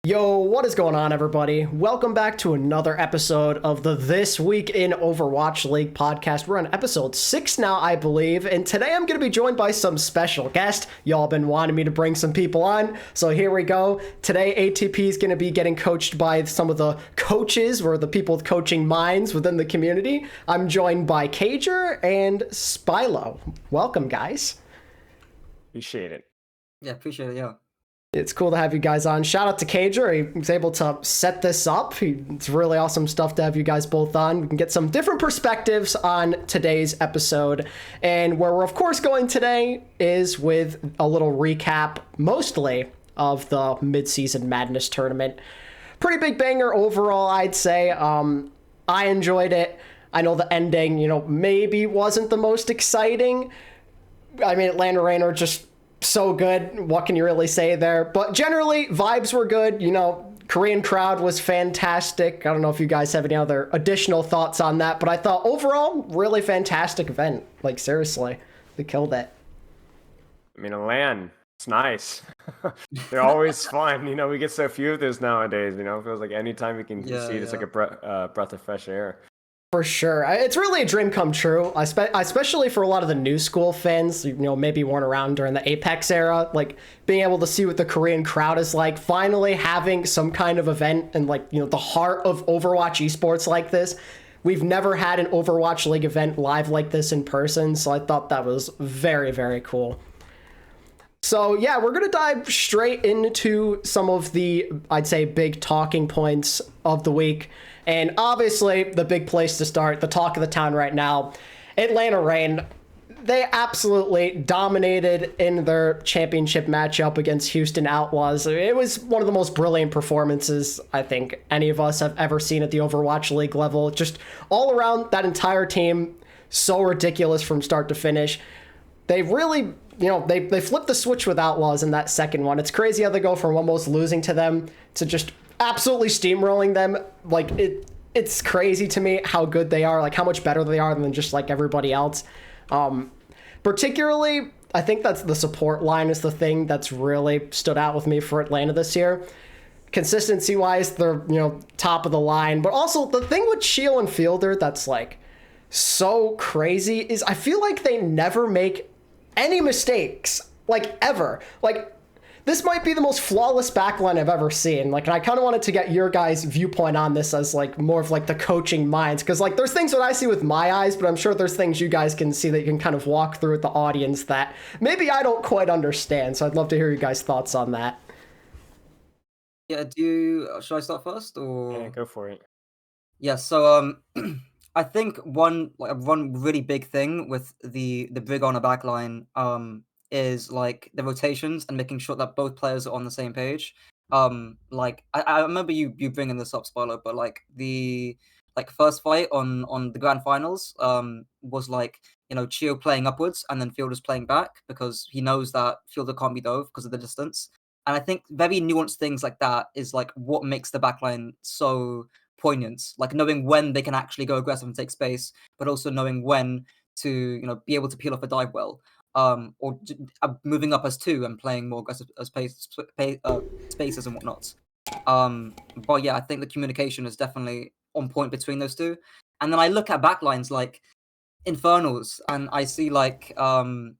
Yo, what is going on, everybody? Welcome back to another episode of the This Week in Overwatch League podcast. We're on episode 6 now, I believe, and today I'm going to be joined by some special guests. Y'all been wanting me to bring some people on, so here we go. Today, ATP is going to be getting coached by some of the coaches, or the people with coaching minds within the community. I'm joined by Kajor and Spilo. Welcome, guys. Appreciate it. Yeah, appreciate it, yeah. It's cool to have you guys on. Shout out to Kajor. He was able to set this up. It's really awesome stuff to have you guys both on. We can get some different perspectives on today's episode. And where we're, of course, going today is with a little recap, mostly, of the Midseason Madness tournament. Pretty big banger overall, I'd say. I enjoyed it. I know the ending, maybe wasn't the most exciting. I mean, Atlanta Rainer just so good. What can you really say there? But generally, vibes were good. Korean crowd was fantastic. I don't know if you guys have any other additional thoughts on that, but I thought overall, really fantastic event. Like, seriously, they killed it. I mean, Atlanta, it's nice. They're always fun. We get so few of those nowadays. It feels like anytime we can see it, it's like a breath of fresh air. For sure. It's really a dream come true, especially for a lot of the new school fans, maybe weren't around during the Apex era, like being able to see what the Korean crowd is like, finally having some kind of event and the heart of Overwatch esports like this. We've never had an Overwatch League event live like this in person, so I thought that was very, very cool. So yeah, we're going to dive straight into some of the, I'd say, big talking points of the week. And obviously, the big place to start, the talk of the town right now, Atlanta Reign. They absolutely dominated in their championship matchup against Houston Outlaws. It was one of the most brilliant performances I think any of us have ever seen at the Overwatch League level. Just all around, that entire team, so ridiculous from start to finish. They really, they flipped the switch with Outlaws in that second one. It's crazy how they go from almost losing to them to just absolutely steamrolling them. It's crazy to me how good they are, how much better they are than just everybody else. Particularly, I think that's the support line is the thing that's really stood out with me for Atlanta this year. Consistency wise, they're top of the line, but also the thing with Chiyo and Fielder that's so crazy is I feel like they never make any mistakes, ever. This might be the most flawless backline I've ever seen. And I kind of wanted to get your guys' viewpoint on this as more of the coaching minds. Because there's things that I see with my eyes, but I'm sure there's things you guys can see that you can kind of walk through with the audience that maybe I don't quite understand. So I'd love to hear you guys' thoughts on that. Yeah, should I start first or? Yeah, go for it. Yeah, so I think one really big thing with the brig on a backline is the rotations and making sure that both players are on the same page. I remember you bringing this up, Spilo, but the first fight on the grand finals was Chiyo playing upwards and then Fielder's playing back because he knows that Fielder can't be dove because of the distance. And I think very nuanced things like that is what makes the backline so poignant, knowing when they can actually go aggressive and take space, but also knowing when to be able to peel off a dive well, or moving up as two and playing more aggressive spaces and whatnot. But yeah, I think the communication is definitely on point between those two. And then I look at backlines like Infernals, and I see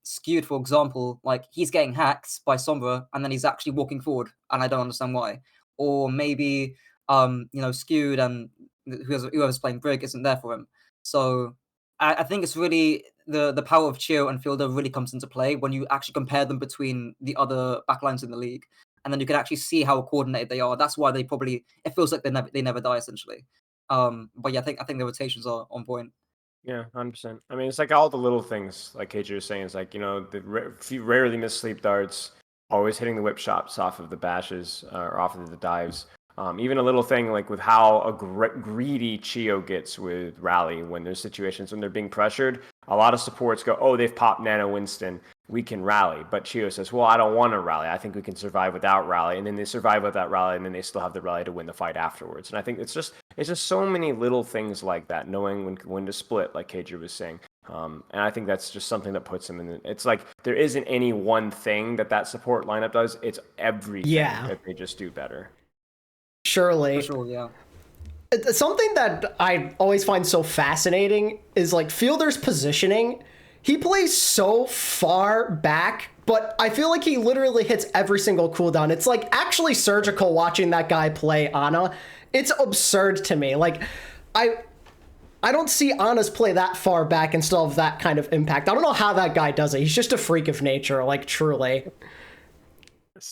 Skewed, for example, he's getting hacked by Sombra, and then he's actually walking forward, and I don't understand why. Or maybe Skewed and whoever's playing Brig isn't there for him. So I think it's really the power of Chiyo and Fielder really comes into play when you actually compare them between the other backlines in the league, and then you can actually see how coordinated they are. That's why it feels like they never die essentially. But yeah, I think the rotations are on point. Yeah, 100%. I mean, it's all the little things, like KJ was saying. It's the rarely missed sleep darts, always hitting the whip shots off of the bashes or off of the dives. Even a little thing with how greedy Chiyo gets with Rally when there's situations when they're being pressured. A lot of supports go, oh, they've popped Nano Winston, we can rally. But Chiyo says, well, I don't want to rally. I think we can survive without Rally. And then they survive without Rally, and then they still have the Rally to win the fight afterwards. And I think it's just so many little things like that, knowing when to split, like KJ was saying. And I think that's just something that puts them in. It's there isn't any one thing that support lineup does. It's everything that they just do better. surely. For sure, yeah. Something that I always find so fascinating is like Fielder's positioning. He plays so far back, but I feel like he literally hits every single cooldown. It's like actually surgical watching that guy play Ana. It's absurd to me. Like I don't see Ana's play that far back and still have that kind of impact. I don't know how that guy does it. He's just a freak of nature, like truly.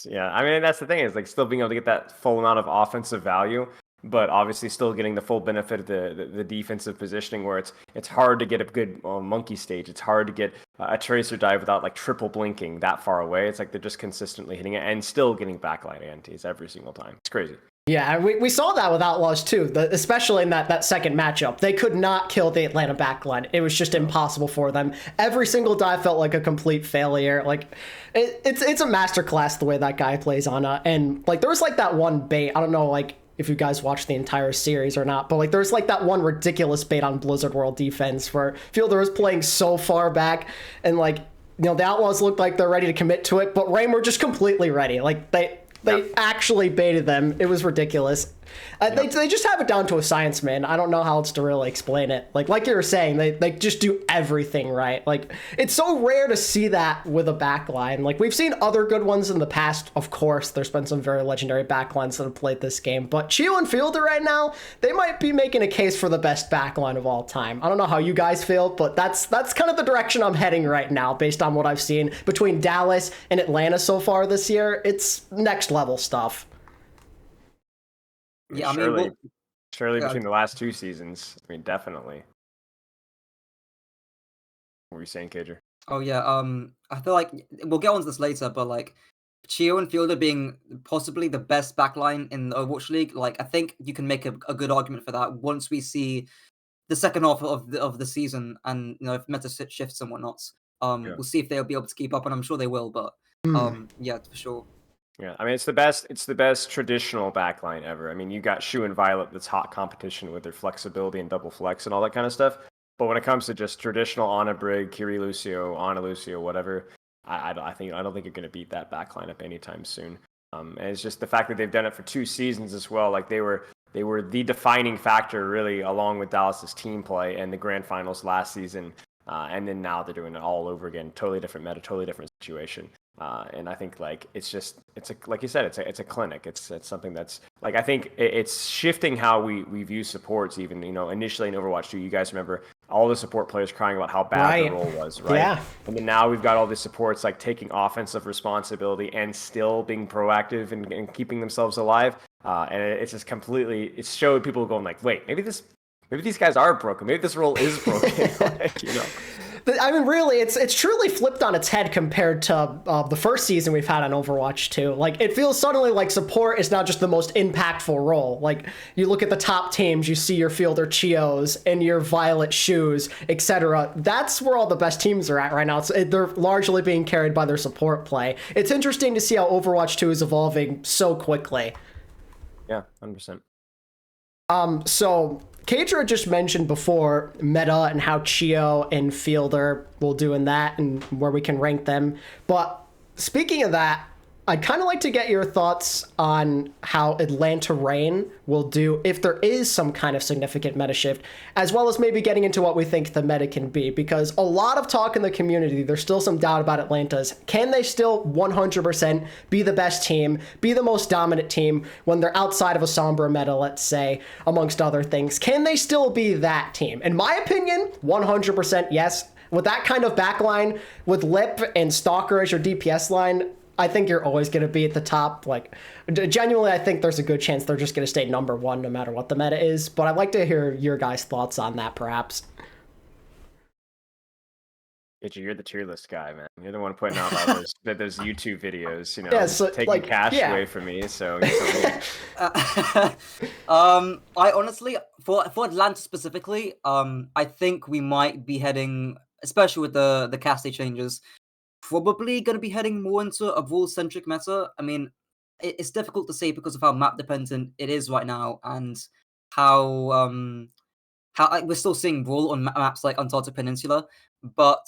Yeah, I mean that's the thing is like still being able to get that full amount of offensive value, but obviously still getting the full benefit of the defensive positioning where it's hard to get a good monkey stage. It's hard to get a tracer dive without like triple blinking that far away. It's like they're just consistently hitting it and still getting backline antis every single time. It's crazy. Yeah, we saw that with Outlaws too, especially in that second matchup. They could not kill the Atlanta backline. It was just impossible for them. Every single dive felt like a complete failure. Like, it's a masterclass the way that guy plays Ana. And like there was like that one bait. I don't know like if you guys watched the entire series or not, but like there's like that one ridiculous bait on Blizzard World Defense where Fielder was playing so far back and like the Outlaws looked like they're ready to commit to it, but Rain were just completely ready. Like they actually baited them. It was ridiculous. They just have it down to a science, man. I don't know how else to really explain it. Like you were saying, they just do everything right. Like it's so rare to see that with a backline. Like we've seen other good ones in the past. Of course, there's been some very legendary backlines that have played this game. But Chiyo and Fielder right now, they might be making a case for the best backline of all time. I don't know how you guys feel, but that's kind of the direction I'm heading right now based on what I've seen between Dallas and Atlanta so far this year. It's next level stuff. Yeah, surely between the last two seasons. I mean, definitely. What were you saying, Kajor? Oh yeah, I feel like we'll get onto this later, but like Chiyo and Fielder being possibly the best backline in the Overwatch League, like I think you can make a good argument for that once we see the second half of the season, and if meta shifts and whatnot. We'll see if they'll be able to keep up, and I'm sure they will. But yeah, for sure. Yeah, I mean it's the best traditional backline ever. I mean you got Shu and Violet that's hot competition with their flexibility and double flex and all that kind of stuff. But when it comes to just traditional Ana Brig, Kiri Lucio, Ana Lucio, whatever, I don't think you're going to beat that backline up anytime soon. And it's just the fact that they've done it for 2 seasons as well. Like they were the defining factor really, along with Dallas's team play and the grand finals last season. And then now they're doing it all over again. Totally different meta, totally different situation. And I think like it's like you said, it's a clinic. It's something that's like I think it's shifting how we view supports. Even initially in Overwatch 2, you guys remember all the support players crying about how bad the role was, right? Yeah. And then now we've got all the supports like taking offensive responsibility and still being proactive and keeping themselves alive. And it's just completely it's showed people going like, wait, maybe these guys are broken. Maybe this role is broken. I mean, really, it's truly flipped on its head compared to the first season we've had on Overwatch 2. Like, it feels suddenly like support is not just the most impactful role. Like, you look at the top teams, you see your Fielder Chiyos and your Violet Shoes, etc. That's where all the best teams are at right now. They're largely being carried by their support play. It's interesting to see how Overwatch 2 is evolving so quickly. Yeah, 100%. So Kajor just mentioned before meta and how Chiyo and Fielder will do in that and where we can rank them. But speaking of that, I'd kind of like to get your thoughts on how Atlanta Reign will do if there is some kind of significant meta shift, as well as maybe getting into what we think the meta can be, because a lot of talk in the community, there's still some doubt about Atlanta's. Can they still 100% be the best team, be the most dominant team when they're outside of a Sombra meta, let's say, amongst other things? Can they still be that team? In my opinion, 100% yes. With that kind of backline, with Lip and Stalker as your DPS line, I think you're always going to be at the top. Like, genuinely, I think there's a good chance they're just going to stay number one no matter what the meta is. But I'd like to hear your guys' thoughts on that, perhaps. You're the tier list guy, man. You're the one putting out all those YouTube videos, taking cash away from me. So, I honestly, for Atlanta specifically, I think we might be heading, especially with the Cassie changes, probably going to be heading more into a rule-centric meta. I mean, it's difficult to say because of how map-dependent it is right now, and how we're still seeing rule on maps like Antarctic Peninsula. But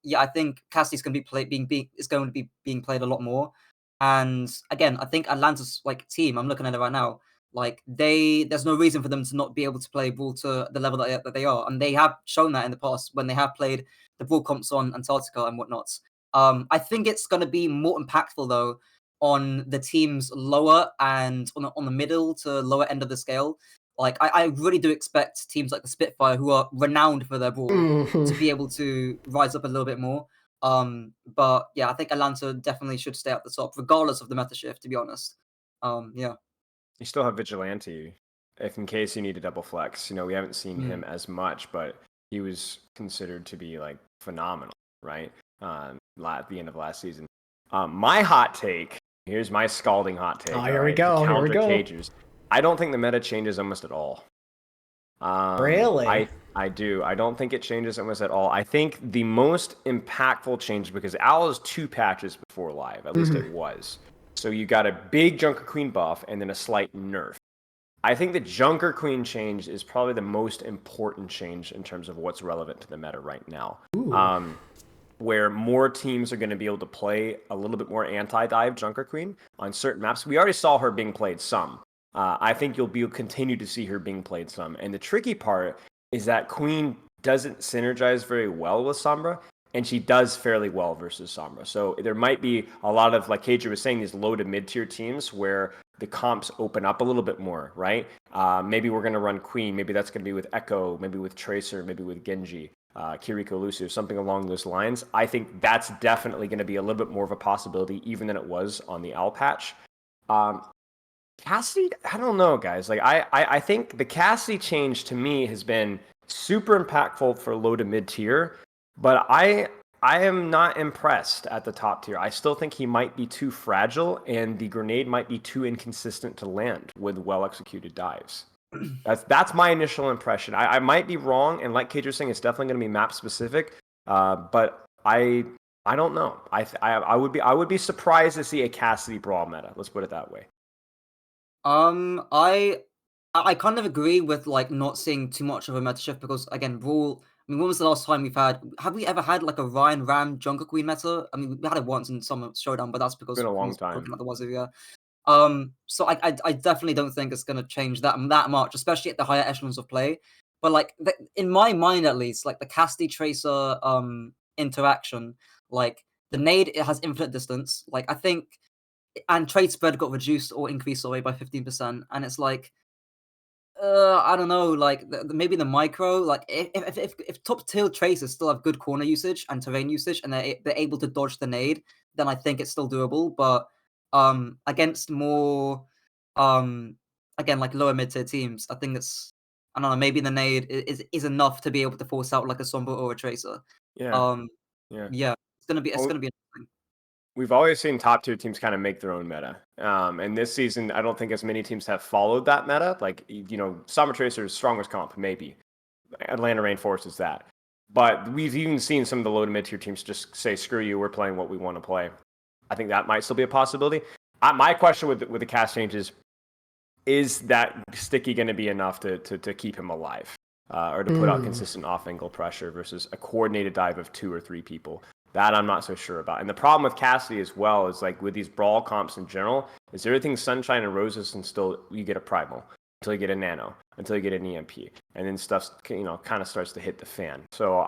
yeah, I think Cassie's going to be being played a lot more. And again, I think Atlanta's team, I'm looking at it right now, Like there's no reason for them to not be able to play Brawl to the level that they are, and they have shown that in the past when they have played the Brawl comps on Antarctica and whatnot. I think it's going to be more impactful though on the teams lower and on the middle to lower end of the scale. Like I really do expect teams like the Spitfire, who are renowned for their Brawl, to be able to rise up a little bit more. But yeah, I think Atlanta definitely should stay at the top, regardless of the meta shift, to be honest. Yeah. You still have Vigilante, if in case you need a double flex. We haven't seen him as much, but he was considered to be like phenomenal, right? At the end of last season. My hot take, here's my scalding hot take. Oh, here we go. Here we go. Kajor's. I don't think the meta changes almost at all. Really? I do. I don't think it changes almost at all. I think the most impactful change, because Owl is 2 patches before live, at least it was. So you got a big Junker Queen buff and then a slight nerf. I think the Junker Queen change is probably the most important change in terms of what's relevant to the meta right now. Where more teams are going to be able to play a little bit more anti-dive Junker Queen on certain maps. We already saw her being played some. I think you'll continue to see her being played some. And the tricky part is that Queen doesn't synergize very well with Sombra, and she does fairly well versus Sombra. So there might be a lot of, like Kajor was saying, these low to mid-tier teams where the comps open up a little bit more, right? Maybe we're going to run Queen. Maybe that's going to be with Echo, maybe with Tracer, maybe with Genji. Kiriko Lucio, something along those lines. I think that's definitely going to be a little bit more of a possibility even than it was on the Owl patch. Cassidy, I don't know, guys. Like I think the Cassidy change to me has been super impactful for low to mid tier, but I am not impressed at the top tier. I still think he might be too fragile, and the grenade might be too inconsistent to land with well executed dives. That's my initial impression. I might be wrong, and like Kajor saying, it's definitely going to be map specific. But I don't know. I would be surprised to see a Cassidy brawl meta. Let's put it that way. I kind of agree with like not seeing too much of a meta shift because again, brawl. I mean, when was the last time have we ever had like a Ryan Ram Junker Queen meta? I mean, we had it once in some showdown, but that's because It's been a long time. That was yeah. So I definitely don't think it's going to change that much, especially at the higher echelons of play. But like in my mind, at least, like the Cassidy Tracer interaction, like the nade, it has infinite distance. Like I think, and trade spread got reduced or increased away by 15%, and it's like, I don't know, like maybe the micro, like if top tier tracers still have good corner usage and terrain usage, and they're able to dodge the nade, then I think it's still doable. But against more again like lower mid tier teams, I think I don't know, maybe the nade is enough to be able to force out like a Sombra or a Tracer. Yeah. Yeah, it's gonna be interesting. We've always seen top tier teams kind of make their own meta. And this season, I don't think as many teams have followed that meta. Like, Sombra Tracer's strongest comp, maybe. Atlanta reinforces that. But we've even seen some of the low to mid tier teams just say, screw you, we're playing what we want to play. I think that might still be a possibility. My question with the cast changes is that Sticky going to be enough to keep him alive? Or to put out consistent off-angle pressure versus a coordinated dive of 2 or 3 people? That I'm not so sure about. And the problem with Cassidy as well is like with these brawl comps in general, is everything's sunshine and roses until you get a primal, until you get a nano, until you get an EMP, and then stuff kind of starts to hit the fan. So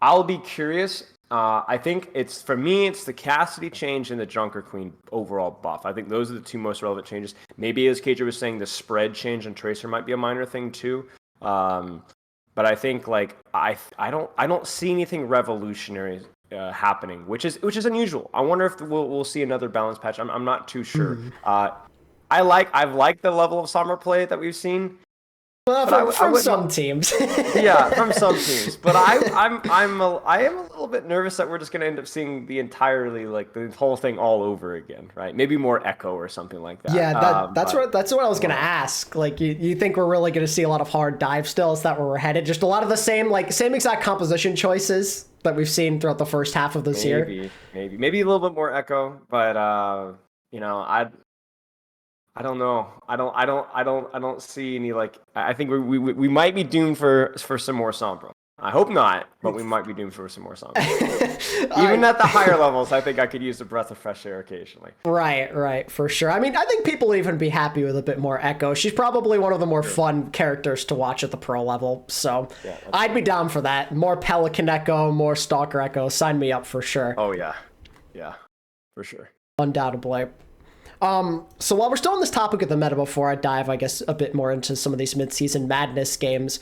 I'll be curious. I think for me it's the Cassidy change and the Junker Queen overall buff. I think those are the 2 most relevant changes. Maybe as Kajor was saying, the spread change and Tracer might be a minor thing too. But I think like I don't see anything revolutionary happening, which is unusual. I wonder if we'll see another balance patch. I'm not too sure. I've liked the level of Sombra play that we've seen. From some teams. Yeah, from some teams. But I am a little bit nervous that we're just going to end up seeing the whole thing all over again, right? Maybe more Echo or something like that. Yeah, that's what I was going to ask. Like, you think we're really going to see a lot of hard dive still? Is that where we're headed? Just a lot of the same exact composition choices that we've seen throughout the first half of this year? Maybe a little bit more Echo, but I don't know. I don't see any I think we might be doomed for some more Sombra. I hope not, but we might be doomed for some more songs. Even at the higher levels, I think I could use a breath of fresh air occasionally. Right, for sure. I mean, I think people would even be happy with a bit more Echo. She's probably one of the more fun characters to watch at the pro level, so yeah, I'd be down for that. More Pelican Echo, more Stalker Echo. Sign me up for sure. Oh, yeah. Yeah, for sure. Undoubtedly. So while we're still on this topic of the meta, before I dive, I guess, a bit more into some of these Midseason Madness games,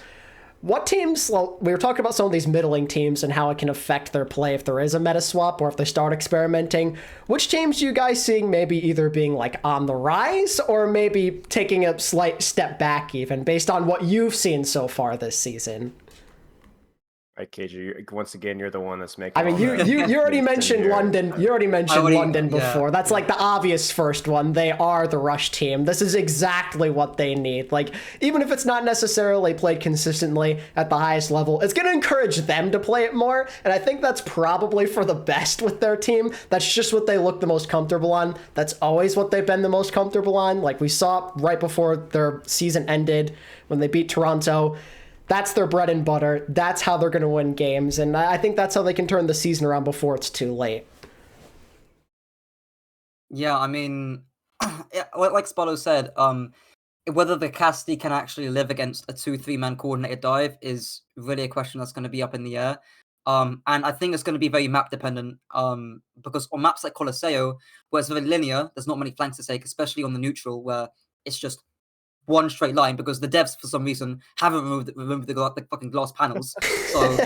what teams, well, we were talking about some of these middling teams and how it can affect their play if there is a meta swap or if they start experimenting. Which teams are you guys seeing maybe either being like on the rise or maybe taking a slight step back even based on what you've seen so far this season? Right, Kajor, once again, you're the one that's making. I mean, you already mentioned London. You already mentioned London before. Yeah. That's like the obvious first one. They are the rush team. This is exactly what they need. Like, even if it's not necessarily played consistently at the highest level, it's going to encourage them to play it more. And I think that's probably for the best with their team. That's just what they look the most comfortable on. That's always what they've been the most comfortable on. Like we saw right before their season ended when they beat Toronto. That's their bread and butter. That's how they're going to win games. And I think that's how they can turn the season around before it's too late. Yeah, I mean, like Spilo said, whether the Cassidy can actually live against a 2-3-man coordinated dive is really a question that's going to be up in the air. And I think it's going to be very map dependent because on maps like Colosseo, where it's very linear, there's not many flanks to take, especially on the neutral, where it's just one straight line because the devs for some reason haven't removed the fucking glass panels. So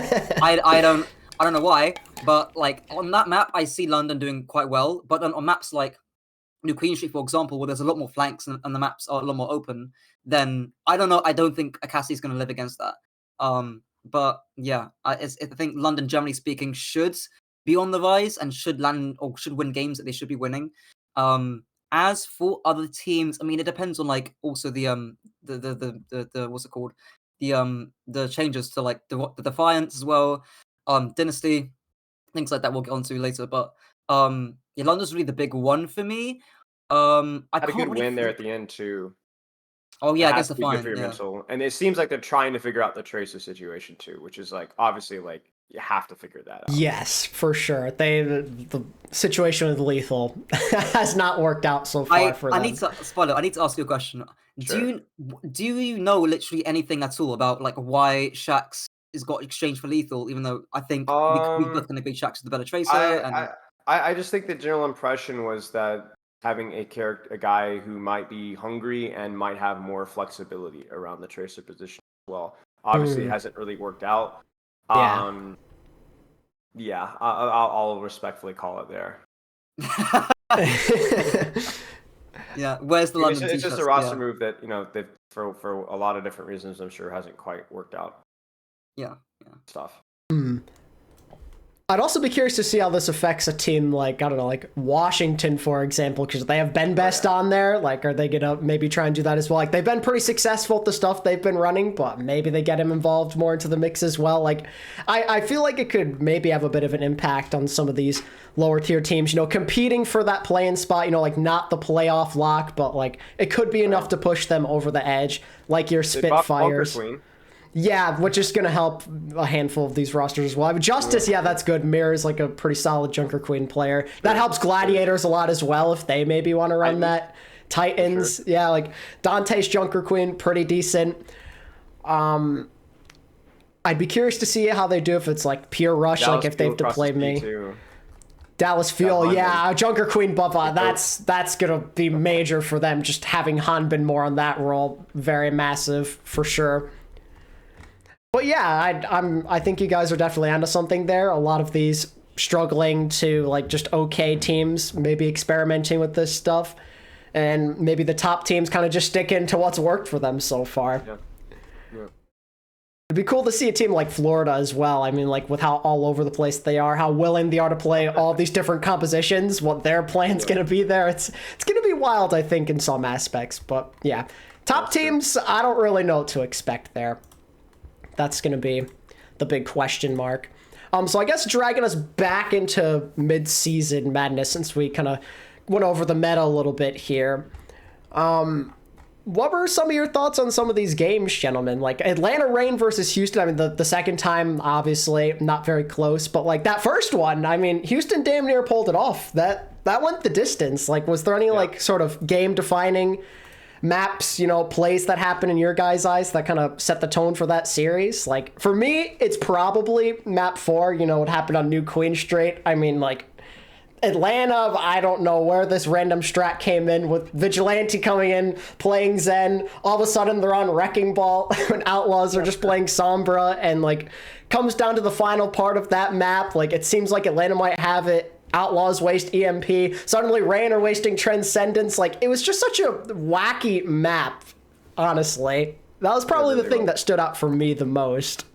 I don't know why, but like on that map I see London doing quite well. But on maps like New Queen Street, for example, where there's a lot more flanks and the maps are a lot more open, then I don't know. I don't think Akassi's going to live against that. But yeah, I think London, generally speaking, should be on the rise and should land or should win games that they should be winning. As for other teams, I mean, it depends on like also the what's it called, the changes to like the Defiance as well, Dynasty, things like that. We'll get onto later, but yeah, London's really the big one for me. I had a good win there at the end too. Oh yeah, I guess Defiance. Yeah. Mental. And it seems like they're trying to figure out the Tracer situation too, which is like obviously like you have to figure that out. Yes, for sure. The situation with Lethal has not worked out so far for them. I need to ask you a question. Sure. Do you know literally anything at all about like why Shax is got exchanged for Lethal, even though I think we both going to agree Shax is the better Tracer? I just think the general impression was that having a guy who might be hungry and might have more flexibility around the Tracer position as well. Obviously, it hasn't really worked out. Yeah, I'll respectfully call it there. Yeah, where's the London? It's just a roster move that they've for a lot of different reasons I'm sure hasn't quite worked out. Yeah. Stuff. I'd also be curious to see how this affects a team like, I don't know, like Washington, for example, because they have Ben Best on there. Like, are they going to maybe try and do that as well? Like, they've been pretty successful at the stuff they've been running, but maybe they get him involved more into the mix as well. Like, I feel like it could maybe have a bit of an impact on some of these lower tier teams, competing for that play-in spot, like not the playoff lock, but like it could be enough to push them over the edge, like your Spitfires. Yeah, which is going to help a handful of these rosters as well. I mean, Justice, that's good. Mirror's like a pretty solid Junker Queen player. That helps Gladiators a lot as well if they maybe want to run that. Titans, like Dante's Junker Queen, pretty decent. I'd be curious to see how they do if it's like pure rush, Dallas like if they have to play me. Too. Dallas Fuel, Junker Queen buff, that's going to be major for them, just having Hanbin more on that role. Very massive, for sure. But yeah, I think you guys are definitely onto something there. A lot of these struggling to like just okay teams, maybe experimenting with this stuff, and maybe the top teams kind of just sticking to what's worked for them so far. Yeah. It'd be cool to see a team like Florida as well. I mean, like with how all over the place they are, how willing they are to play all these different compositions, what their plan's going to be there. It's going to be wild, I think, in some aspects. But yeah, top teams, I don't really know what to expect there. That's going to be the big question mark. So I guess dragging us back into Midseason Madness, since we kind of went over the meta a little bit here. what were some of your thoughts on some of these games, gentlemen? Like Atlanta Reign versus Houston. I mean, the second time, obviously not very close, but like that first one, I mean, Houston damn near pulled it off. That went the distance. Like, was there any like sort of game defining maps, plays that happen in your guys' eyes that kind of set the tone for that series? Like for me, it's probably map 4. What happened on New Queen Street. I mean, like Atlanta, I don't know where this random strat came in with Vigilante coming in, playing Zen. All of a sudden they're on Wrecking Ball and Outlaws are just playing Sombra, and like comes down to the final part of that map. Like it seems like Atlanta might have it. Outlaws waste EMP. Suddenly Rain are wasting Transcendence. Like it was just such a wacky map, honestly. That was probably the thing that stood out for me the most.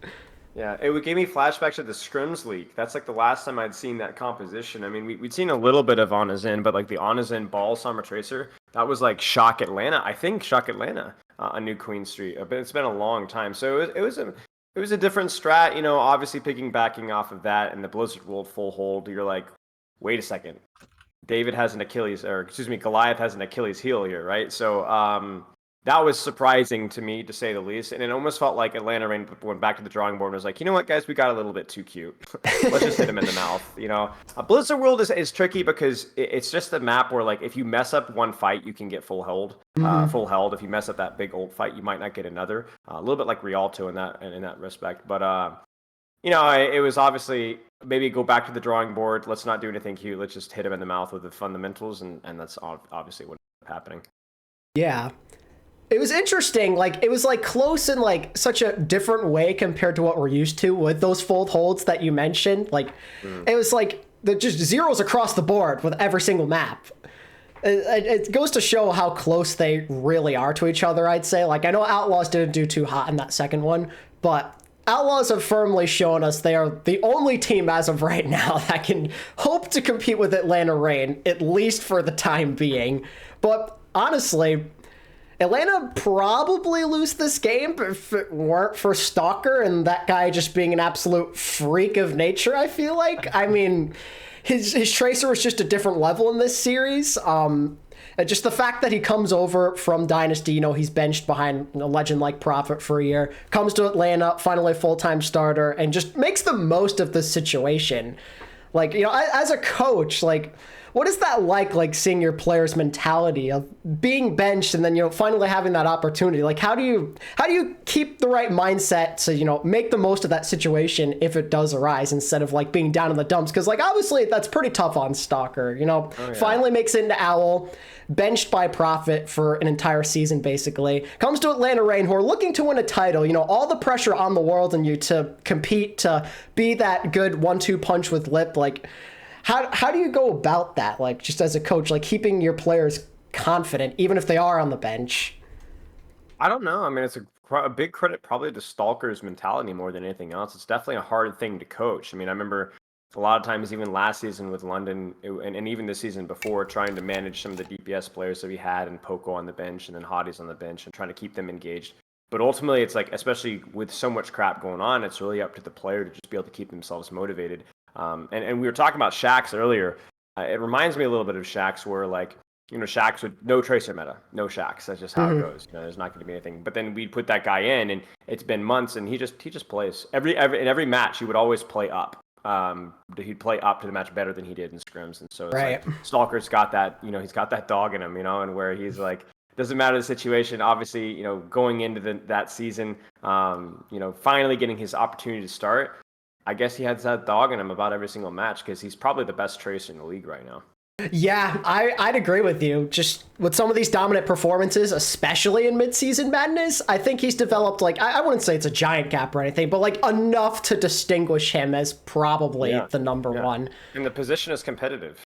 Yeah, it gave me flashbacks to the Scrims leak. That's like the last time I'd seen that composition. I mean, we'd seen a little bit of Onizin, but like the Onizin Ball Summer Tracer, that was like Shock Atlanta. I think Shock Atlanta on New Queen Street. It's been a long time. So it was a different strat, obviously backing off of that and the Blizzard World full hold. You're like, wait a second. Goliath has an Achilles heel here, right? So that was surprising to me, to say the least. And it almost felt like Atlanta Reign went back to the drawing board and was like, you know what, guys, we got a little bit too cute. Let's just hit him in the mouth, Blizzard World is tricky because it's just a map where, like, if you mess up one fight, you can get full held. Full held. If you mess up that big old fight, you might not get another. A little bit like Rialto in that respect. But, it was obviously maybe go back to the drawing board. Let's not do anything cute. Let's just hit him in the mouth with the fundamentals. And that's obviously what ended up happening. Yeah. It was interesting. Like, it was like close in like such a different way compared to what we're used to with those fold holds that you mentioned. Like, it was like just zeros across the board with every single map. It goes to show how close they really are to each other, I'd say. Like, I know Outlaws didn't do too hot in that second one, but Outlaws have firmly shown us they are the only team as of right now that can hope to compete with Atlanta Reign, at least for the time being. But honestly, Atlanta probably lose this game if it weren't for Stalker and that guy just being an absolute freak of nature, I feel like. I mean, his Tracer was just a different level in this series. Just the fact that he comes over from Dynasty, he's benched behind a legend like Prophet for a year, comes to Atlanta, finally a full-time starter, and just makes the most of the situation. Like, as a coach, like, what is that like seeing your players' mentality of being benched and then, finally having that opportunity? Like, how do you keep the right mindset to, make the most of that situation if it does arise instead of like being down in the dumps? Because like, obviously that's pretty tough on Stalker, finally makes it into Owl, benched by Prophet for an entire season, basically. Comes to Atlanta Reign, who are looking to win a title. All the pressure on the world and you to compete, to be that good 1-2 punch with Lip. Like, how do you go about that? Like, just as a coach, like keeping your players confident, even if they are on the bench? I don't know. I mean, it's a big credit probably to Stalker's mentality more than anything else. It's definitely a hard thing to coach. I mean, I remember a lot of times, even last season with London, and even the season before, trying to manage some of the DPS players that we had, and Poco on the bench, and then Hotties on the bench, and trying to keep them engaged. But ultimately, it's like, especially with so much crap going on, it's really up to the player to just be able to keep themselves motivated. And we were talking about Shaxx earlier. It reminds me a little bit of Shaxx, where like, Shaxx would no Tracer meta, no Shaxx. That's just how it goes. There's not going to be anything. But then we'd put that guy in, and it's been months, and he just plays in every match. He would always play up. He'd play up to the match better than he did in scrims, and so it's like Stalker's got that. He's got that dog in him. And where he's like, doesn't matter the situation. Obviously, going into that season, finally getting his opportunity to start. I guess he has that dog in him about every single match because he's probably the best Tracer in the league right now. Yeah, I'd agree with you. Just with some of these dominant performances, especially in Midseason Madness, I think he's developed, like, I wouldn't say it's a giant gap or anything, but like enough to distinguish him as probably the number one. And the position is competitive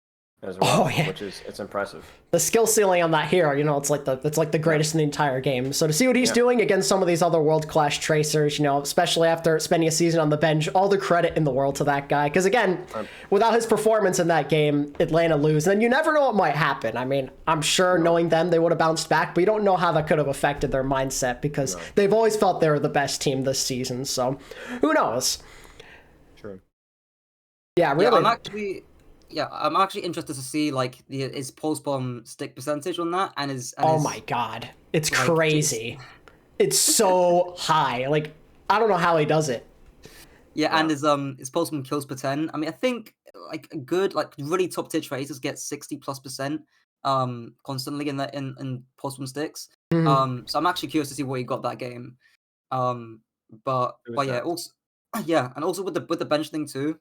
as well, which is, it's impressive. The skill ceiling on that hero, it's like the greatest in the entire game. So to see what he's doing against some of these other world-class Tracers, especially after spending a season on the bench, all the credit in the world to that guy. Because again, without his performance in that game, Atlanta lose, and you never know what might happen. I mean, I'm sure knowing them, they would have bounced back, but you don't know how that could have affected their mindset because they've always felt they were the best team this season. So who knows? True. Yeah, really. I'm actually interested to see like his pulse bomb stick percentage on that, and his oh my god, It's Like, crazy. It's so high. Like, I don't know how he does it. Yeah, and his postman kills per 10. I mean, I think like good, like really top tier tracers get 60+% constantly in postman sticks. So I'm actually curious to see what he got that game. But It was yeah, nuts. also yeah, and also with the bench thing too,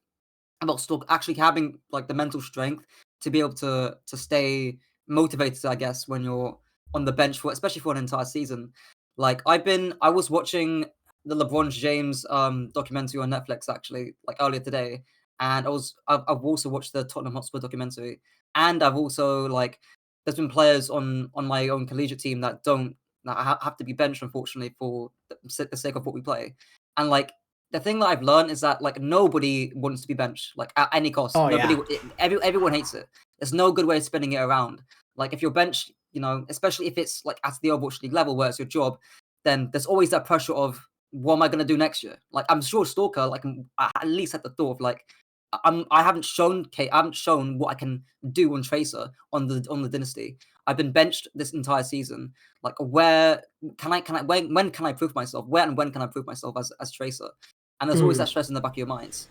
about still actually having like the mental strength to be able to stay motivated, I guess, when you're on the bench for especially for an entire season. Like I was watching the LeBron James documentary on Netflix actually like earlier today, and I've also watched the Tottenham Hotspur documentary, and I've also like there's been players on my own collegiate team that don't that have to be benched unfortunately for the sake of what we play, and like the thing that I've learned is that like nobody wants to be benched, like at any cost. Oh, Nobody, yeah. everyone hates it. There's no good way of spinning it around. Like if you're benched, you know, especially if it's like at the Overwatch League level where it's your job, then there's always that pressure of what am I gonna do next year? Like I'm sure Stalker, like at least at the thought of like I haven't shown what I can do on Tracer on the Dynasty. I've been benched this entire season. Like where can I when can I prove myself? Where and when can I prove myself as Tracer? And there's always that stress in the back of your minds.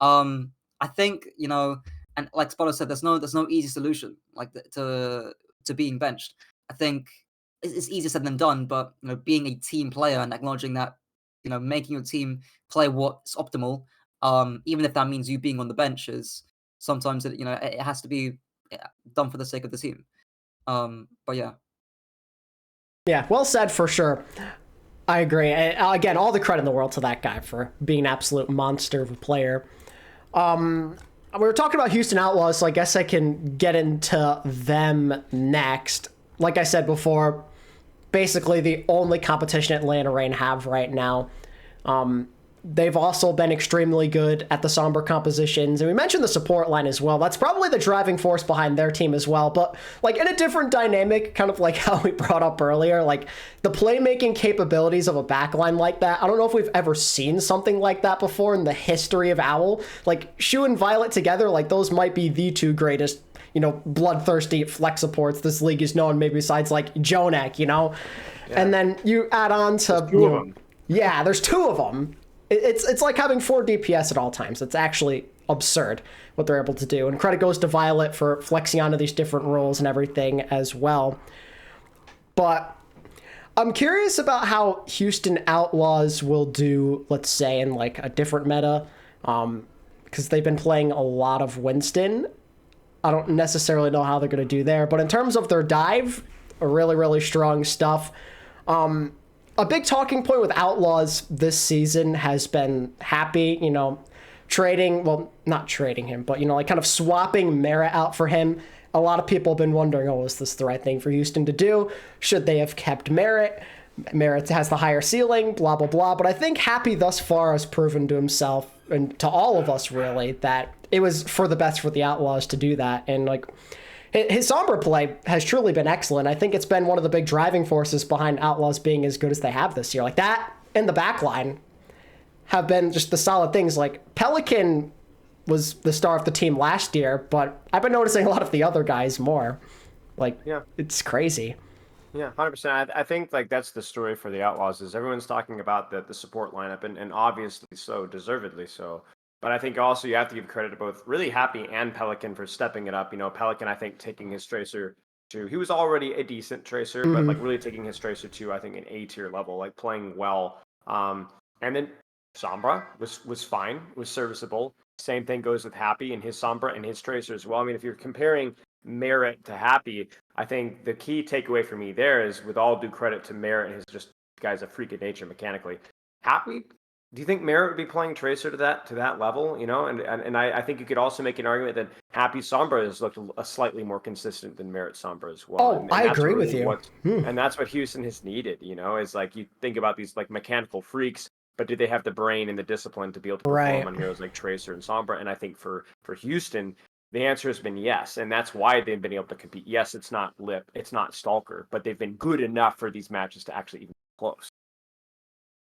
I think you know, and like Spilo said, there's no easy solution like to being benched. I think it's easier said than done, but you know, being a team player and acknowledging that, you know, making your team play what's optimal, even if that means you being on the bench, is sometimes it, you know, it has to be done for the sake of the team. But yeah. Yeah, well said for sure. I agree. Again, all the credit in the world to that guy for being an absolute monster of a player. We were talking about Houston Outlaws, so I guess I can get into them next. Like I said before, basically the only competition Atlanta Reign have right now. They've also been extremely good at the Sombra compositions. And we mentioned the support line as well. That's probably the driving force behind their team as well. But like in a different dynamic, kind of like how we brought up earlier, like the playmaking capabilities of a backline like that. I don't know if we've ever seen something like that before in the history of Owl. Like Shu and Violet together, like those might be the two greatest, you know, bloodthirsty flex supports this league is known, maybe besides like Jonak, you know? Yeah. And then you add on to, two of them. Yeah, there's two of them. It's like having 4 DPS at all times. It's actually absurd what they're able to do. And credit goes to Violet for flexing onto these different roles and everything as well. But I'm curious about how Houston Outlaws will do, let's say, in like a different meta. Because they've been playing a lot of Winston. I don't necessarily know how they're going to do there. But in terms of their dive, really, really strong stuff. A big talking point with Outlaws this season has been Happy, you know, not trading him, but, you know, like kind of swapping Merit out for him. A lot of people have been wondering, oh, is this the right thing for Houston to do? Should they have kept Merit? Merit has the higher ceiling, blah, blah, blah. But I think Happy thus far has proven to himself and to all of us, really, that it was for the best for the Outlaws to do that. And, like, his Sombra play has truly been excellent. I think it's been one of the big driving forces behind Outlaws being as good as they have this year. Like that and the backline have been just the solid things. Like Pelican was the star of the team last year, but I've been noticing a lot of the other guys more. Like, yeah, it's crazy. Yeah, 100%. I think like that's the story for the Outlaws is everyone's talking about the support lineup and obviously so, deservedly so. But I think also you have to give credit to both really Happy and Pelican for stepping it up. You know, Pelican, I think, taking his Tracer to, he was already a decent Tracer, but like really taking his Tracer to, I think, an A tier level, like playing well. And then Sombra was fine, was serviceable. Same thing goes with Happy and his Sombra and his Tracer as well. I mean, if you're comparing Merit to Happy, I think the key takeaway for me there is, with all due credit to Merit and his just guy's a freak of nature mechanically. Happy, do you think Merit would be playing Tracer to that level? You know, and I think you could also make an argument that Happy Sombra has looked a slightly more consistent than Merit Sombra as well. Oh, I agree with you. And that's what Houston has needed. You know, is like you think about these like mechanical freaks, but do they have the brain and the discipline to be able to perform on heroes like Tracer and Sombra? And I think for Houston, the answer has been yes, and that's why they've been able to compete. Yes, it's not Lip, it's not Stalker, but they've been good enough for these matches to actually even be close.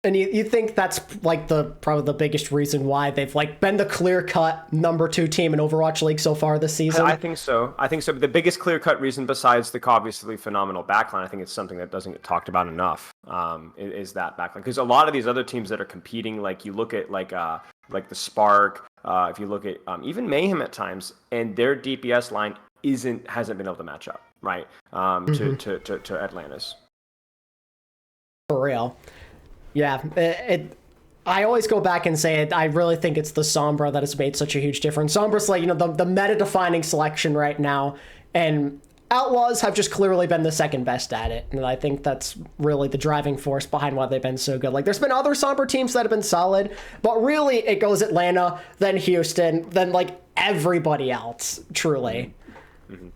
And you think that's like probably the biggest reason why they've like been the clear-cut number 2 team in Overwatch League so far this season? I think so. But the biggest clear-cut reason, besides the obviously phenomenal backline, I think it's something that doesn't get talked about enough. Is that backline? Because a lot of these other teams that are competing, like you look at like the Spark, if you look at even Mayhem at times, and their DPS line hasn't been able to match up, right? To Atlanta's. For real. Yeah, I always go back and say it. I really think it's the Sombra that has made such a huge difference. Sombra's like, the meta-defining selection right now, and Outlaws have just clearly been the second best at it, and I think that's really the driving force behind why they've been so good. Like, there's been other Sombra teams that have been solid, but really it goes Atlanta, then Houston, then like everybody else, truly. Mm-hmm.